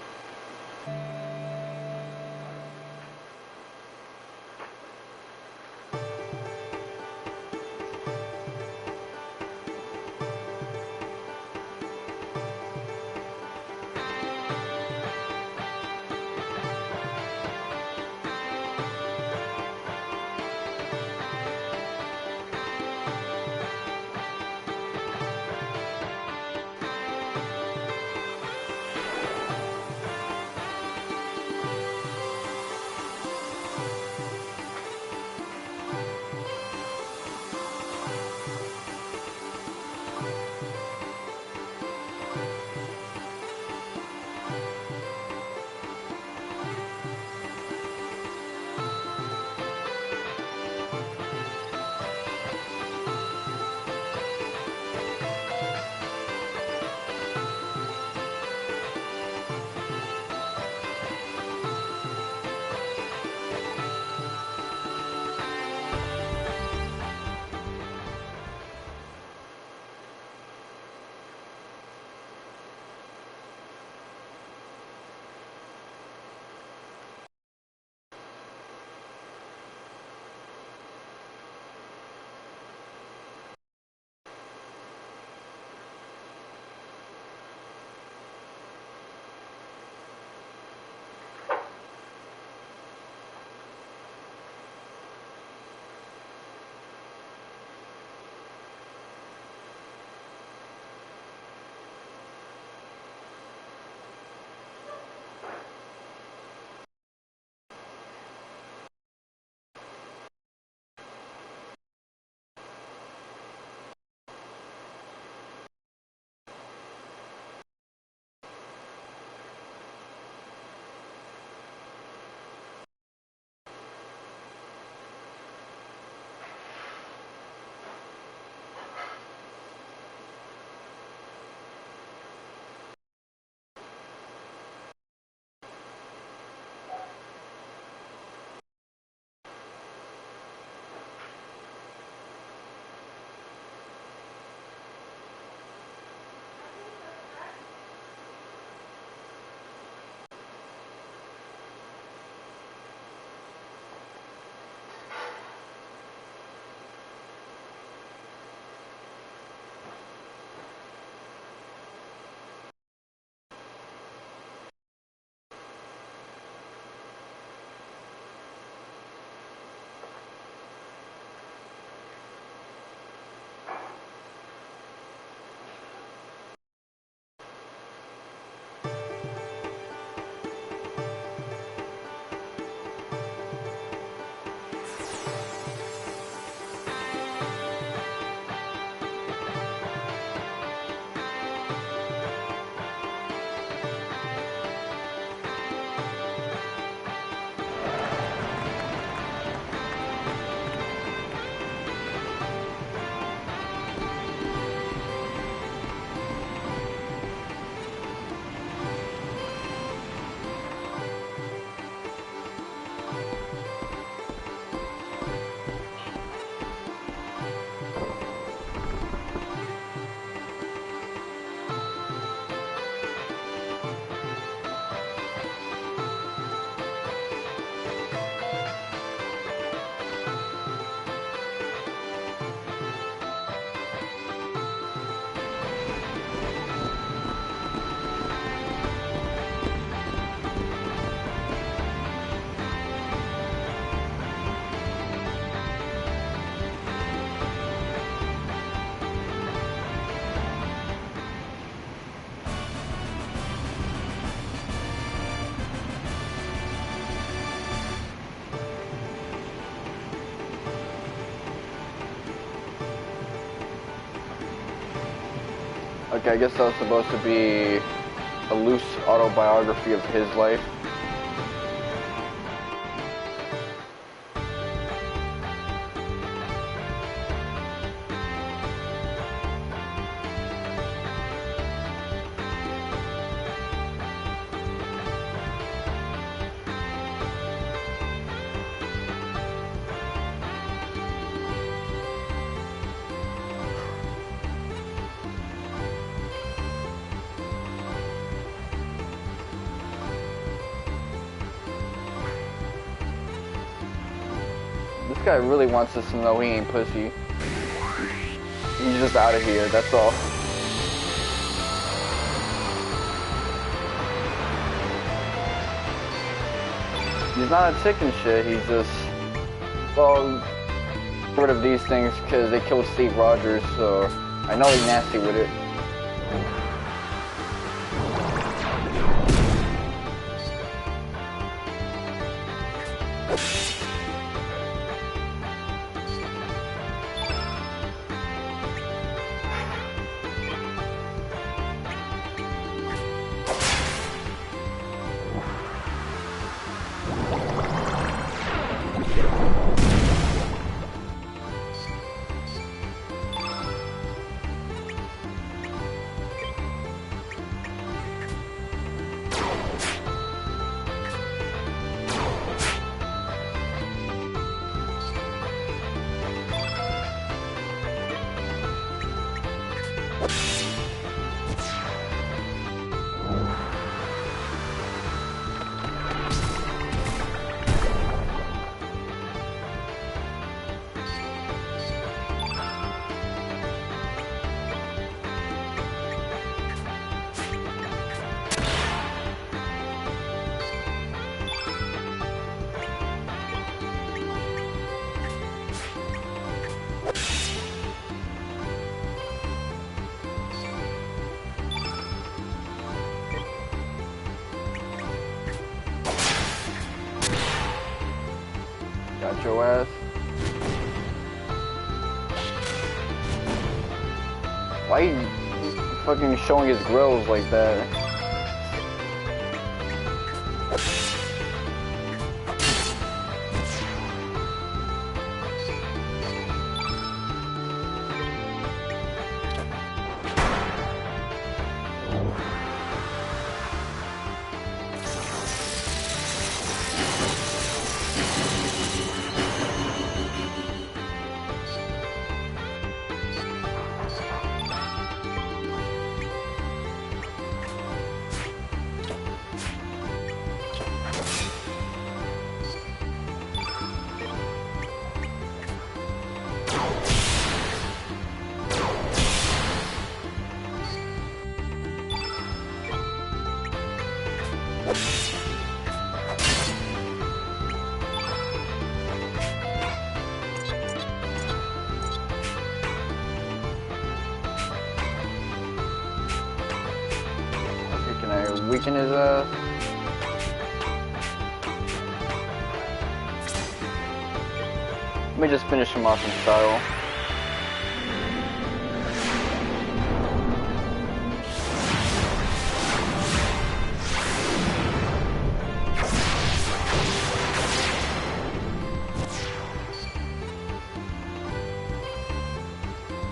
like, I guess that was supposed to be a loose autobiography of his life. This guy really wants us to know he ain't pussy. He's just out of here, that's all. He's not a tick and shit, he's just, well, get rid of these things because they killed Steve Rogers, so I know he's nasty with it. Got your ass. Why are you fucking showing his grills like that? Can I weaken his ass? Let me just finish him off in style.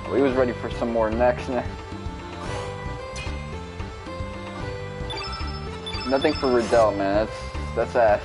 Oh, he was ready for some more next. Nothing for Riddell, man. That's ass.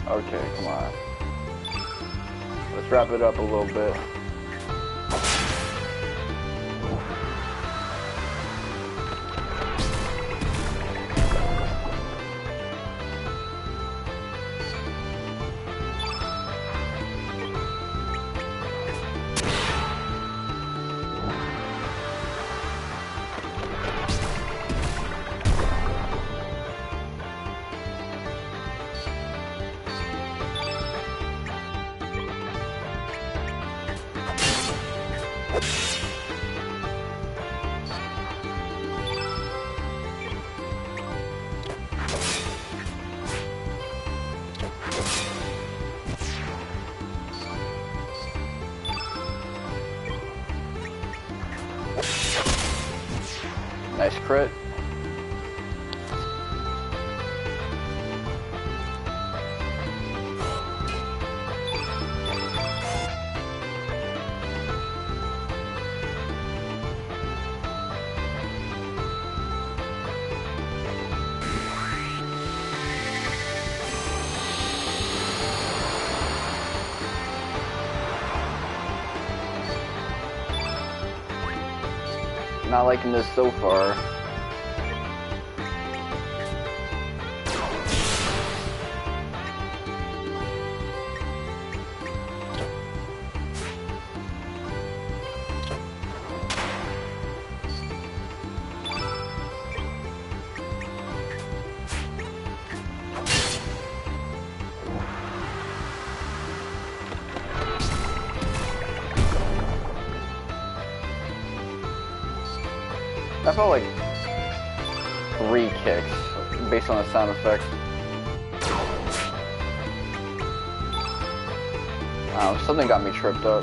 Okay, come on. Let's wrap it up a little bit. Nice crit. Not liking this so far. That felt like 3 kicks based on the sound effects. Something got me tripped up.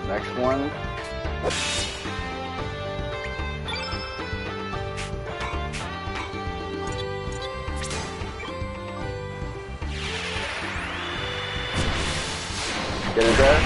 Next one. Get it there?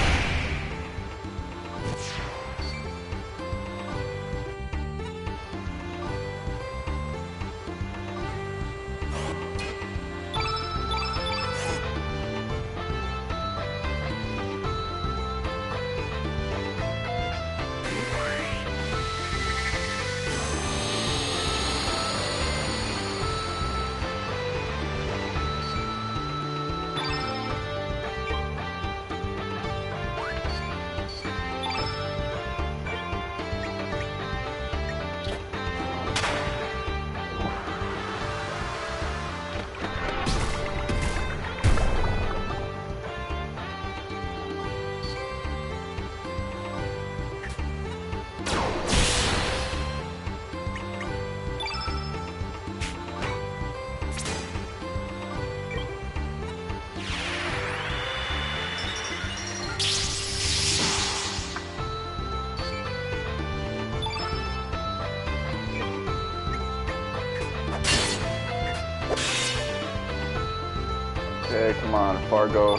Okay, come on, Fargo.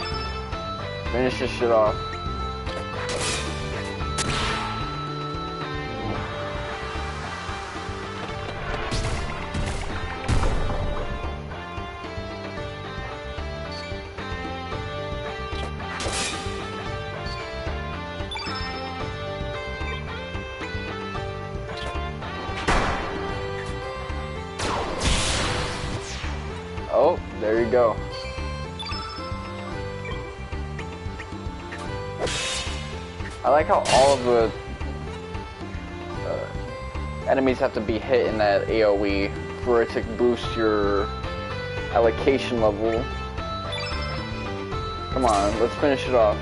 Finish this shit off. Oh, there you go. I like how all of the enemies have to be hit in that AoE for it to boost your allocation level. Come on, let's finish it off.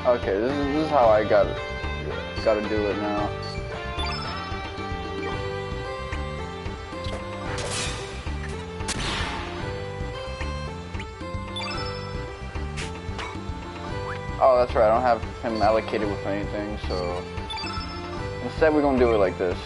Okay, this is how I gotta do it now. Oh, that's right, I don't have him allocated with anything, so instead we're gonna do it like this.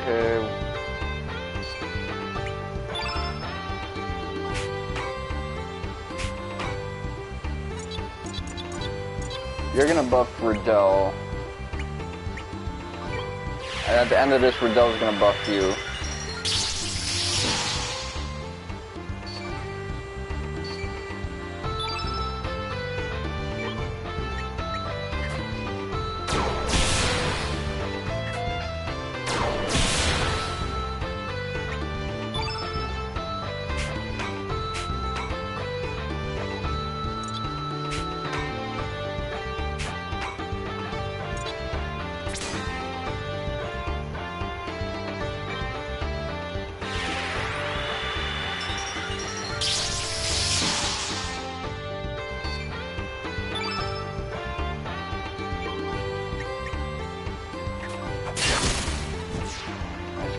Okay. You're gonna buff Riddell. And at the end of this, Riddell's gonna buff you.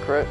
Crit.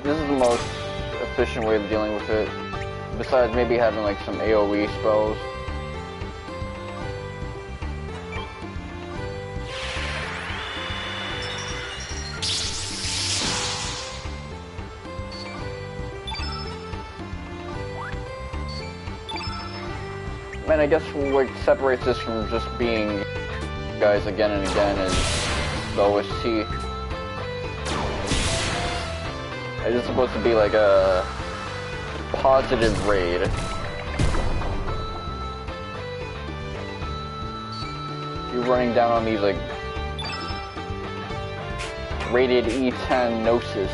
This is the most efficient way of dealing with it, besides maybe having like some AoE spells. Man, I guess what separates this from just being guys again and again is the OST. It is supposed to be like a positive raid. You're running down on these like rated E10 Gnosis.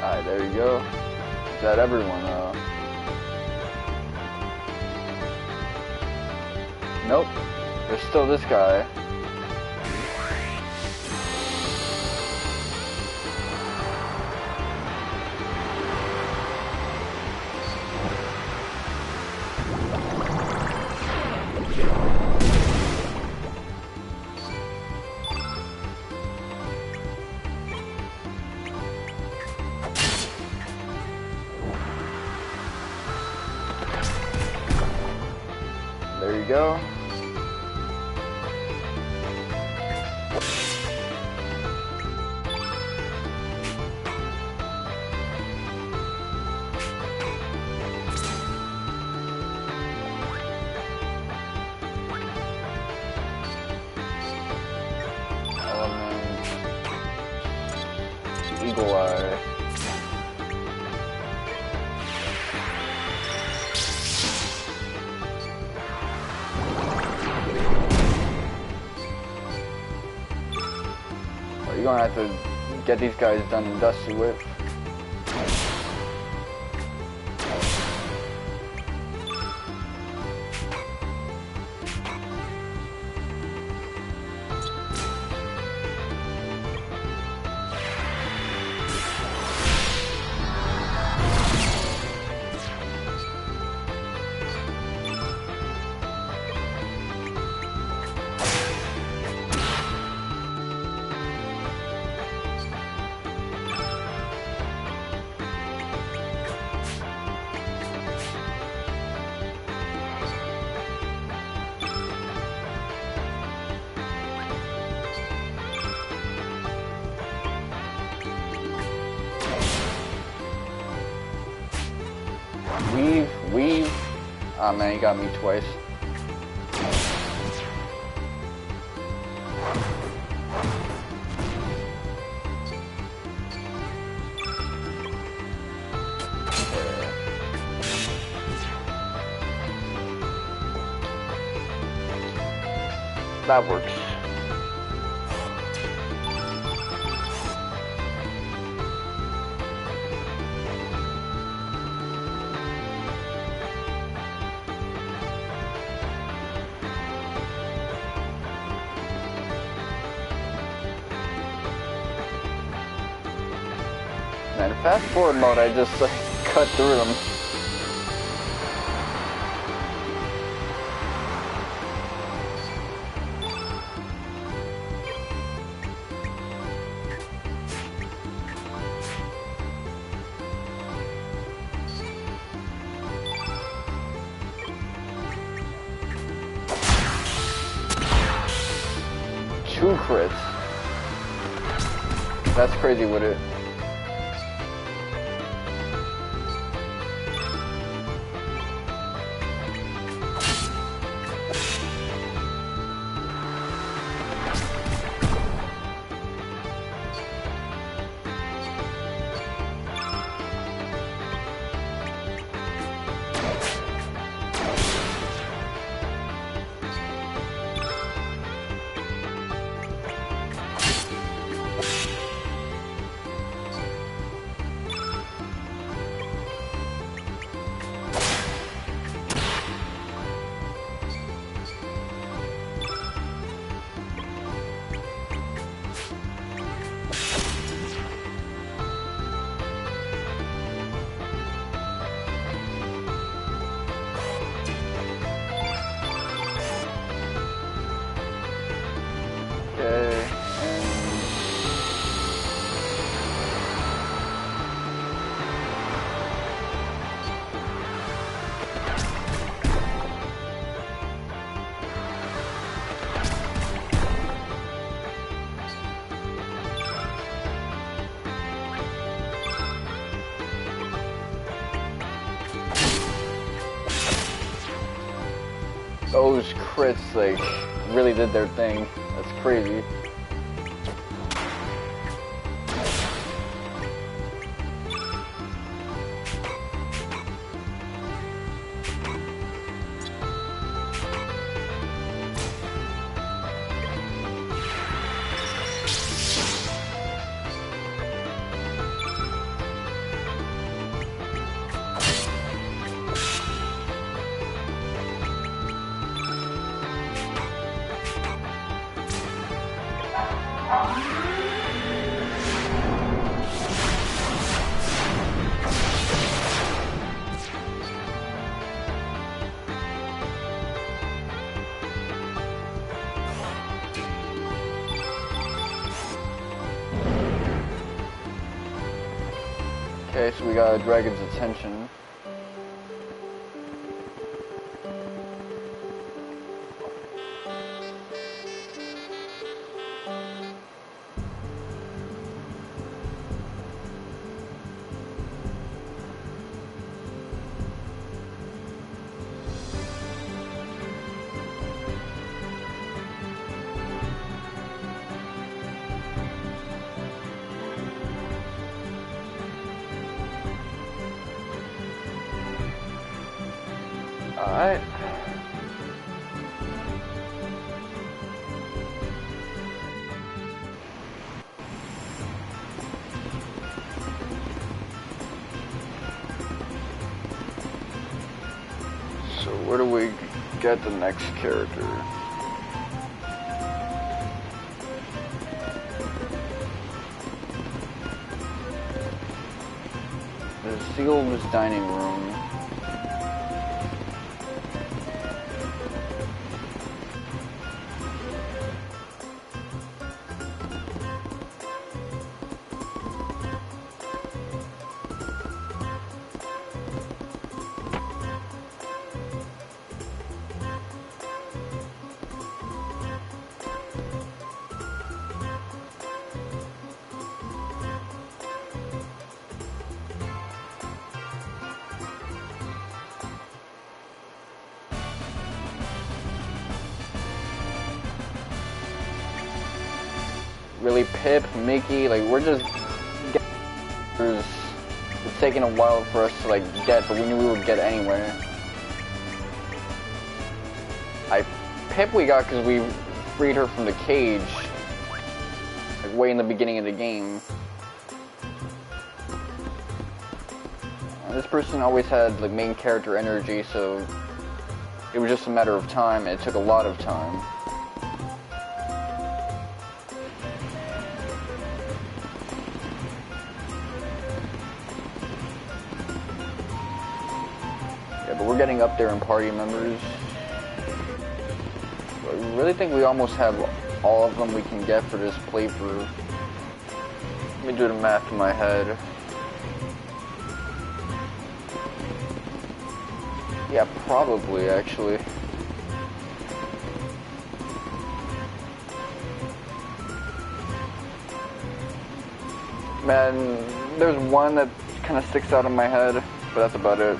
Alright, there you go. Is that everyone? Nope. There's still this guy. There you go. Eagle Eye. Well, you're gonna have to get these guys done and dusted with. Weave. Ah, man, you got me twice. That works. Man, fast forward mode, I just like cut through them. Two crits. That's crazy with it. Those crits, like, really did their thing. That's crazy. Okay, so we got a dragon's attention. Alright. So where do we get the next character? The sealed dining room. Really, Pip, Mickey, like, we're just it's taking a while for us to, like, get, but we knew we would get anywhere. Pip we got because we freed her from the cage, like, way in the beginning of the game. And this person always had, like, main character energy, so it was just a matter of time, and it took a lot of time. But we're getting up there in party members. I really think we almost have all of them we can get for this playthrough. Let me do the math in my head. Yeah, probably, actually. Man, there's one that kind of sticks out in my head, but that's about it.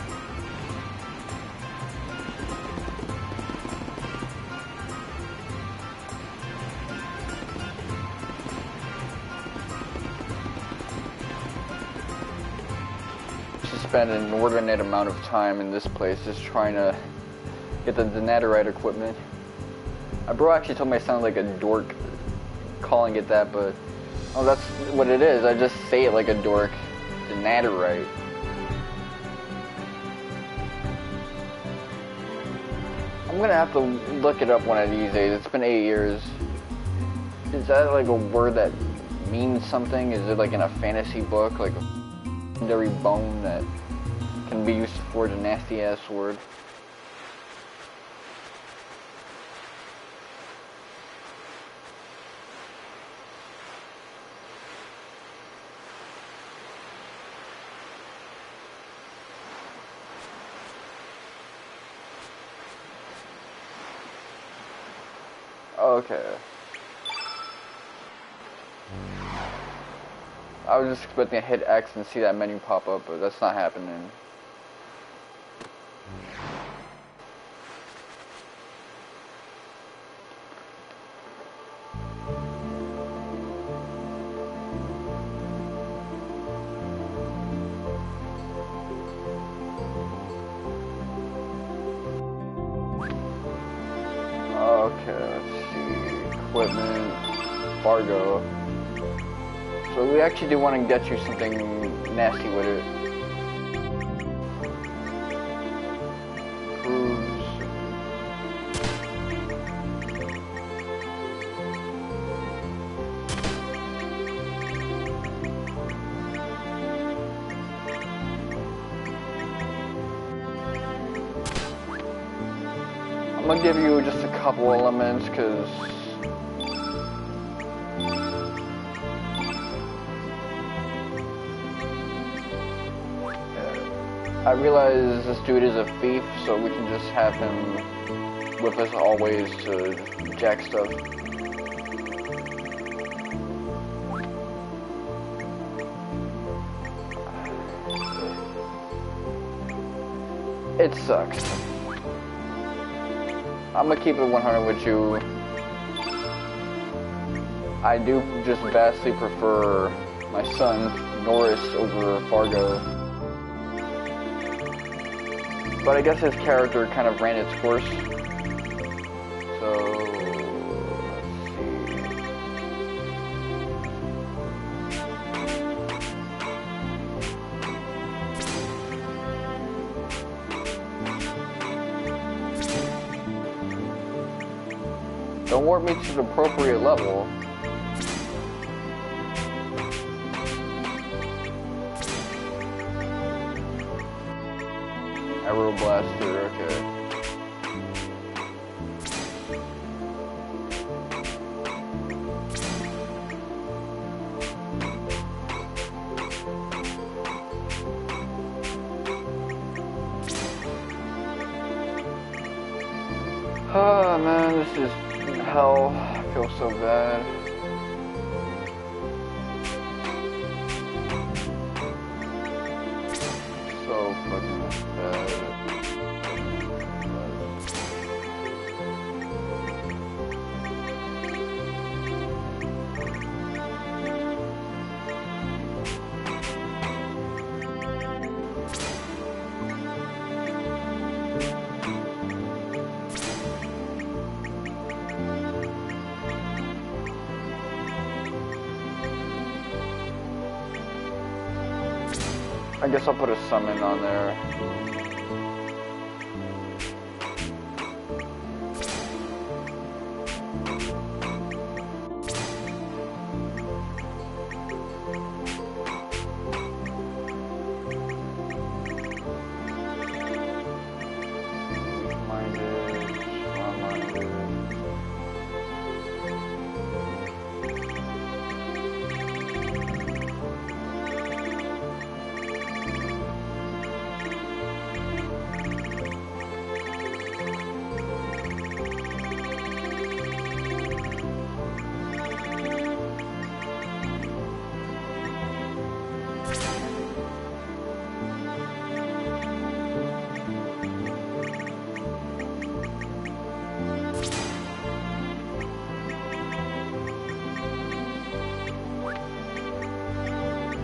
Spend an inordinate amount of time in this place just trying to get the netherite equipment. My bro actually told me I sound like a dork calling it that, but oh, that's what it is. I just say it like a dork. The netherite. I'm gonna have to look it up one of these days. It's been 8 years. Is that like a word that means something? Is it like in a fantasy book, like a legendary bone that can be used to forge a nasty ass sword? Okay. I was just expecting to hit X and see that menu pop up, but that's not happening. Okay, let's see. Equipment. Fargo. So we actually do want to get you something nasty with it. Cruise. I'm gonna give you just a couple elements, because I realize this dude is a thief, so we can just have him with us always to jack stuff. It sucks. I'm gonna keep it 100 with you. I do just vastly prefer my son, Norris, over Fargo. But I guess his character kind of ran its course. So, let's see. Don't warp me to the appropriate level. Arrow blaster, okay. Oh man, this is hell. I feel so bad. So fucking bad. I guess I'll put a summon on there.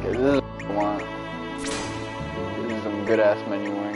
Okay, this is what I want. This is some good ass menuing.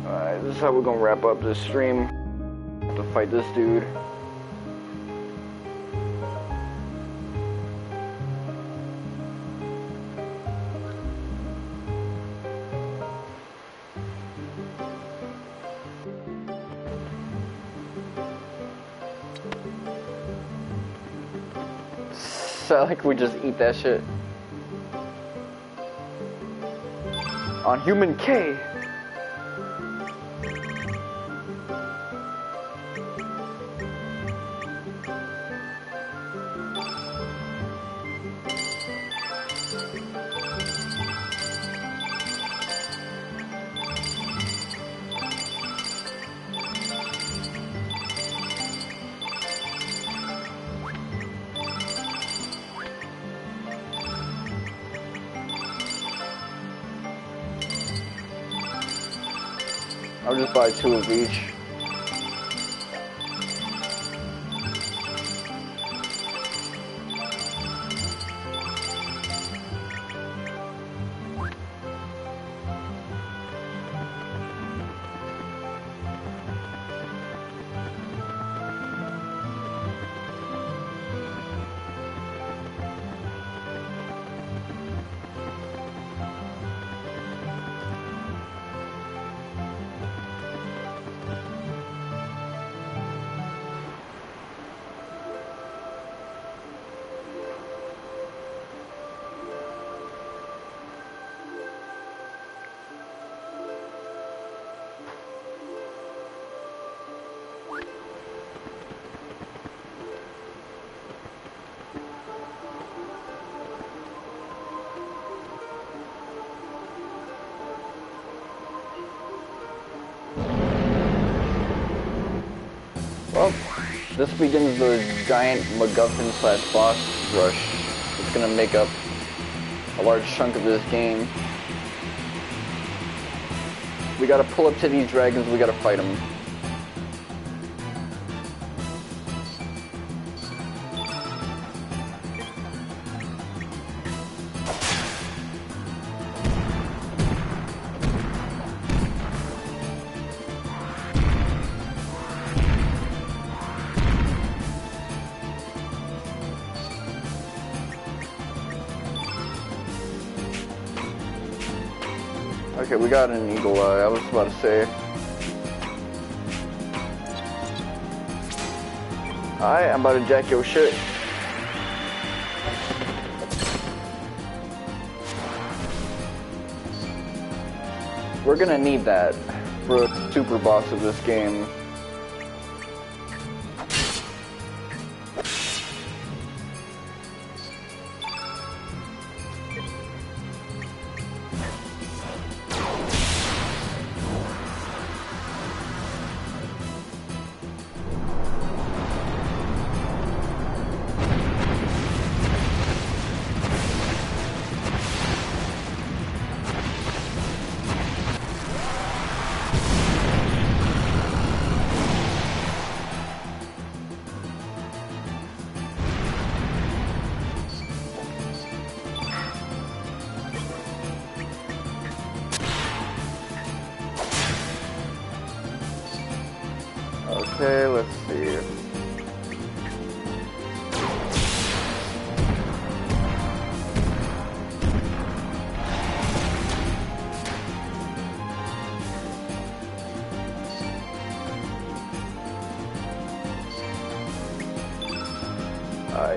Alright, this is how we're gonna wrap up this stream. To fight this dude. So like we just eat that shit. On human K. I'll just buy 2 of each. Well, this begins the giant MacGuffin / boss rush. It's gonna make up a large chunk of this game. We gotta pull up to these dragons, we gotta fight them. Okay, we got an eagle eye, I was about to say. Alright, I'm about to jack your shit. We're gonna need that for a super boss of this game. Okay, let's see.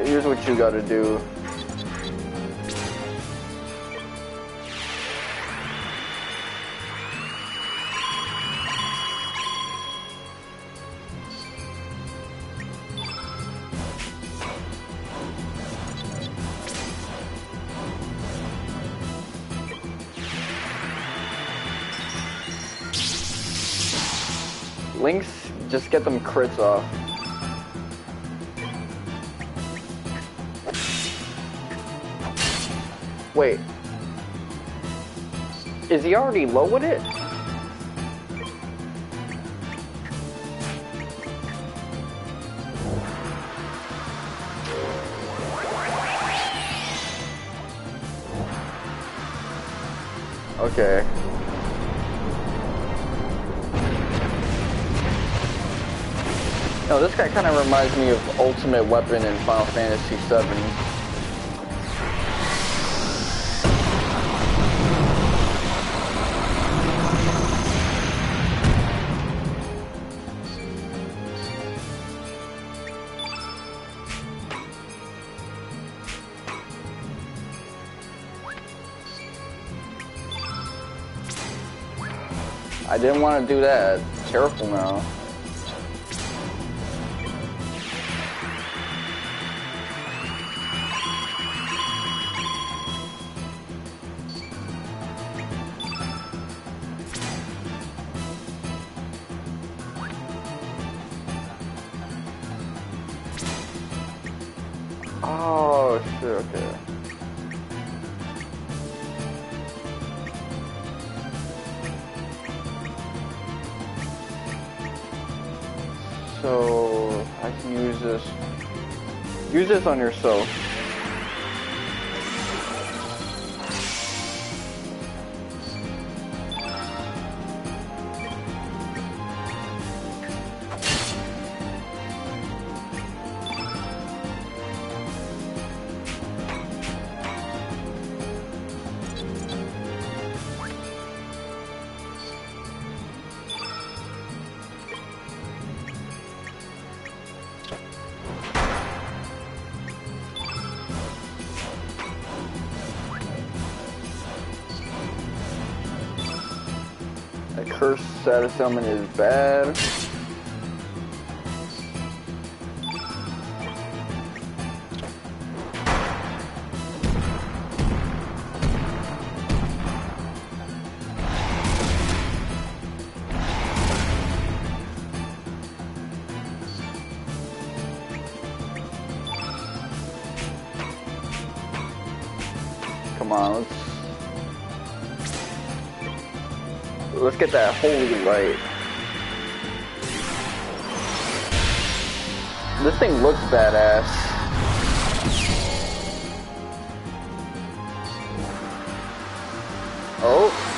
Here's what you gotta do. Links, just get them crits off. Wait. Is he already low with it? Okay. No, this guy kind of reminds me of Ultimate Weapon in Final Fantasy VII. I didn't want to do that. Careful now. Oh, shit, okay. So I can use this. Use this on yourself. A cursed status element is bad. Come on, let's get that holy light. This thing looks badass. Oh.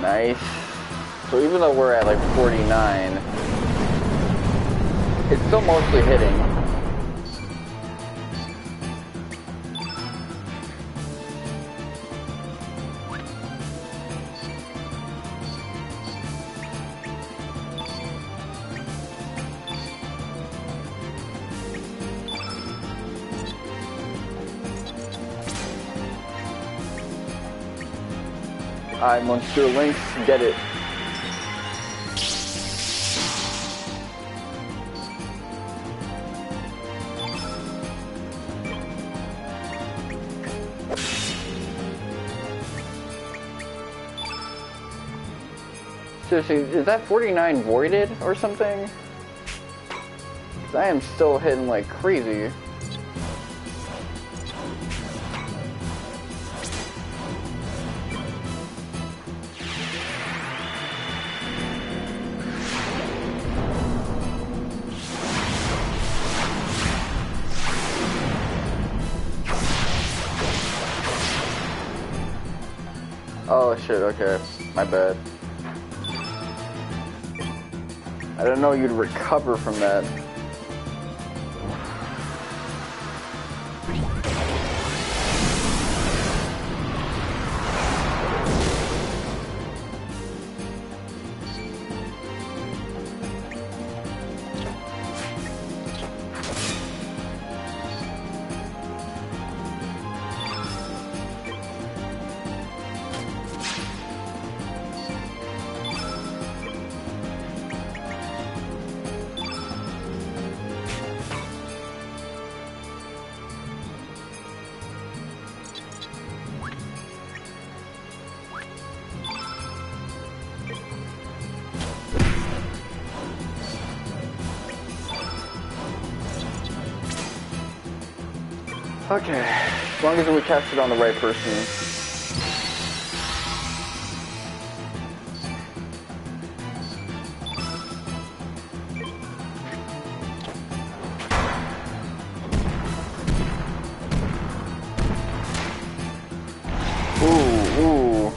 Nice. So even though we're at like 49, it's still mostly hitting. Alright, Monster Links, get it. Seriously, is that 49 voided or something? 'Cause I am still hitting like crazy. Oh shit, okay. My bad. I didn't know you'd recover from that. Okay, as long as we cast it on the right person. Ooh.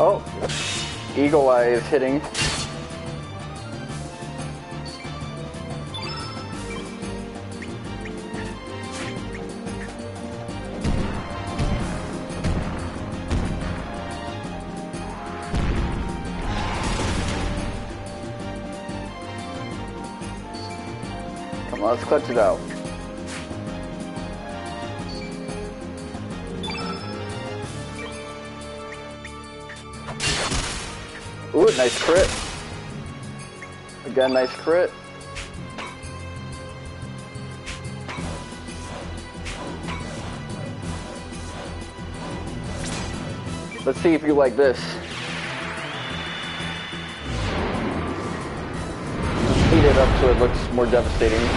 Oh, Eagle Eye is hitting. Come on, let's clutch it out. Ooh, nice crit. Again, nice crit. Let's see if you like this. Heat it up so it looks more devastating.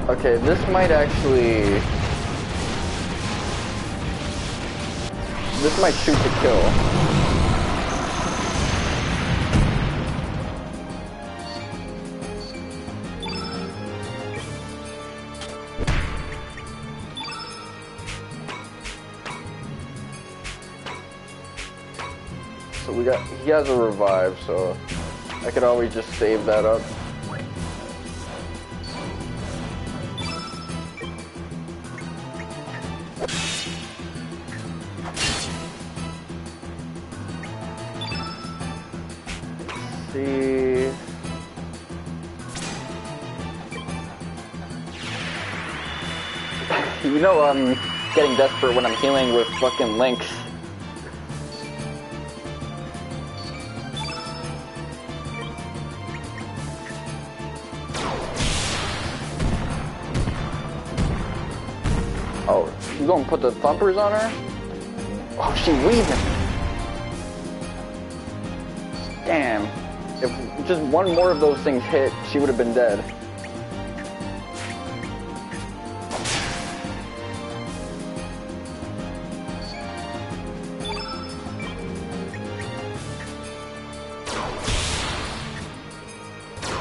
Okay, this might shoot to kill. So he has a revive, so I could always just save that up. See. You know I'm getting desperate when I'm healing with fucking Lynx. Oh, you gonna put the thumpers on her? Oh, she weaving. Damn. If just one more of those things hit, she would have been dead.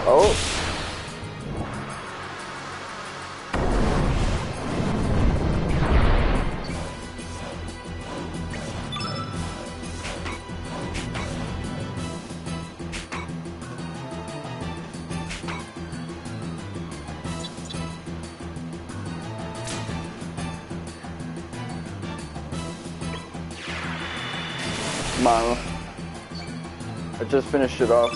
Oh. Come on. I just finished it off.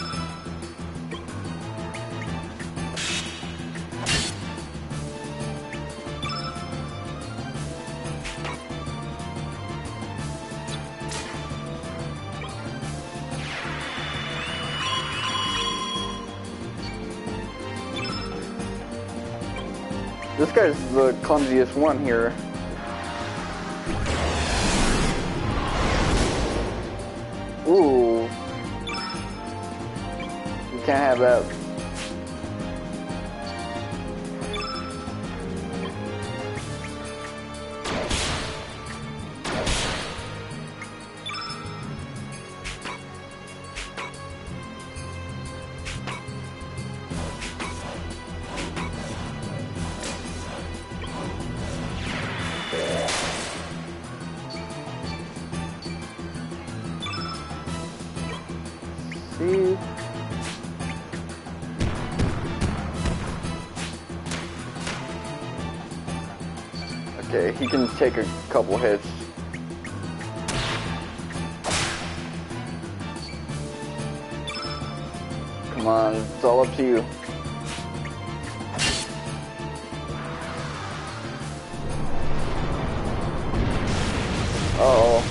This guy's the clumsiest one here. Ooh. You can't have that. See? Okay, he can take a couple hits. Come on, it's all up to you. Uh-oh.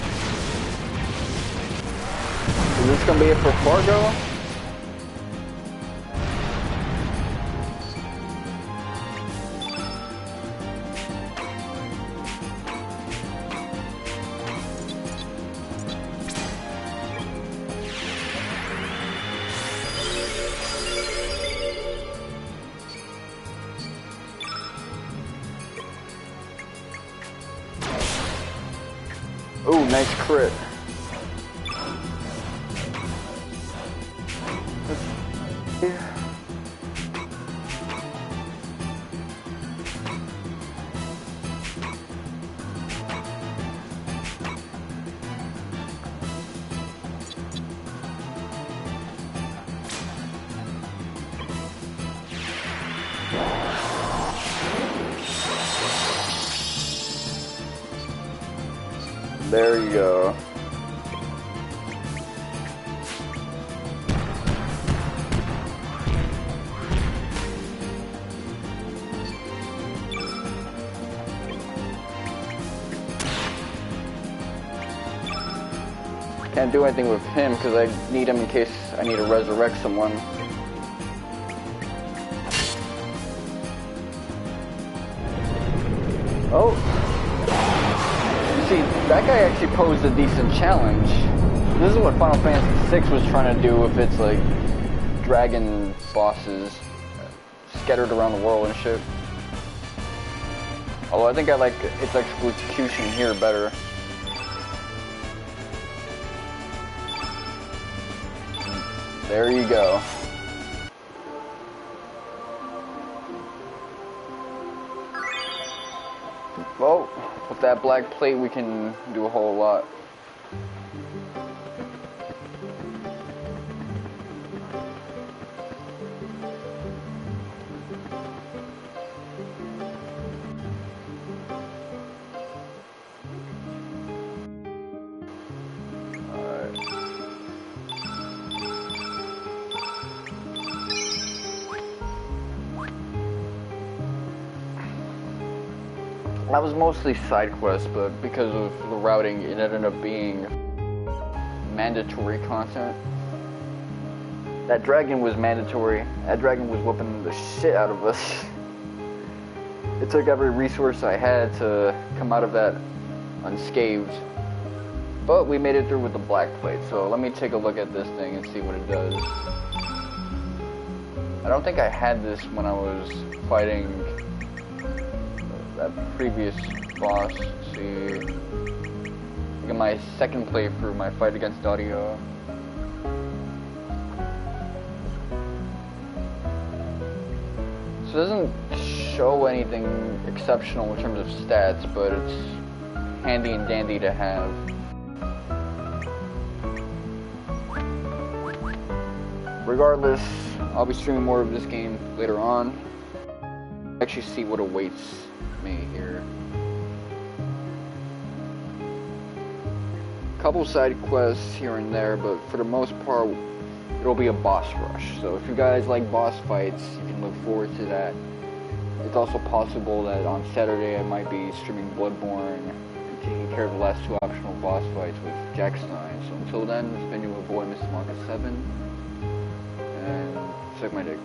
Is this gonna be it for Fargo? Ooh, nice crit. There you go. Can't do anything with him because I need him in case I need to resurrect someone. Oh. See, that guy actually posed a decent challenge. This is what Final Fantasy VI was trying to do with its, like, dragon bosses scattered around the world and shit. Although I think I like its execution here better. There you go. Well, with that black plate we can do a whole lot. That was mostly side quests, but because of the routing, it ended up being mandatory content. That dragon was mandatory. That dragon was whooping the shit out of us. It took every resource I had to come out of that unscathed. But we made it through with the black plate, so let me take a look at this thing and see what it does. I don't think I had this when I was fighting that previous boss. Let's see. Look at my second playthrough, my fight against Dario. So it doesn't show anything exceptional in terms of stats, but it's handy and dandy to have. Regardless, I'll be streaming more of this game later on. Actually see what awaits me here. Couple side quests here and there, but for the most part it'll be a boss rush. So if you guys like boss fights, you can look forward to that. It's also possible that on Saturday I might be streaming Bloodborne and taking care of the last two optional boss fights with Jack Stein. So until then, it's been your boy Mr. Marcus 7, and suck my dick.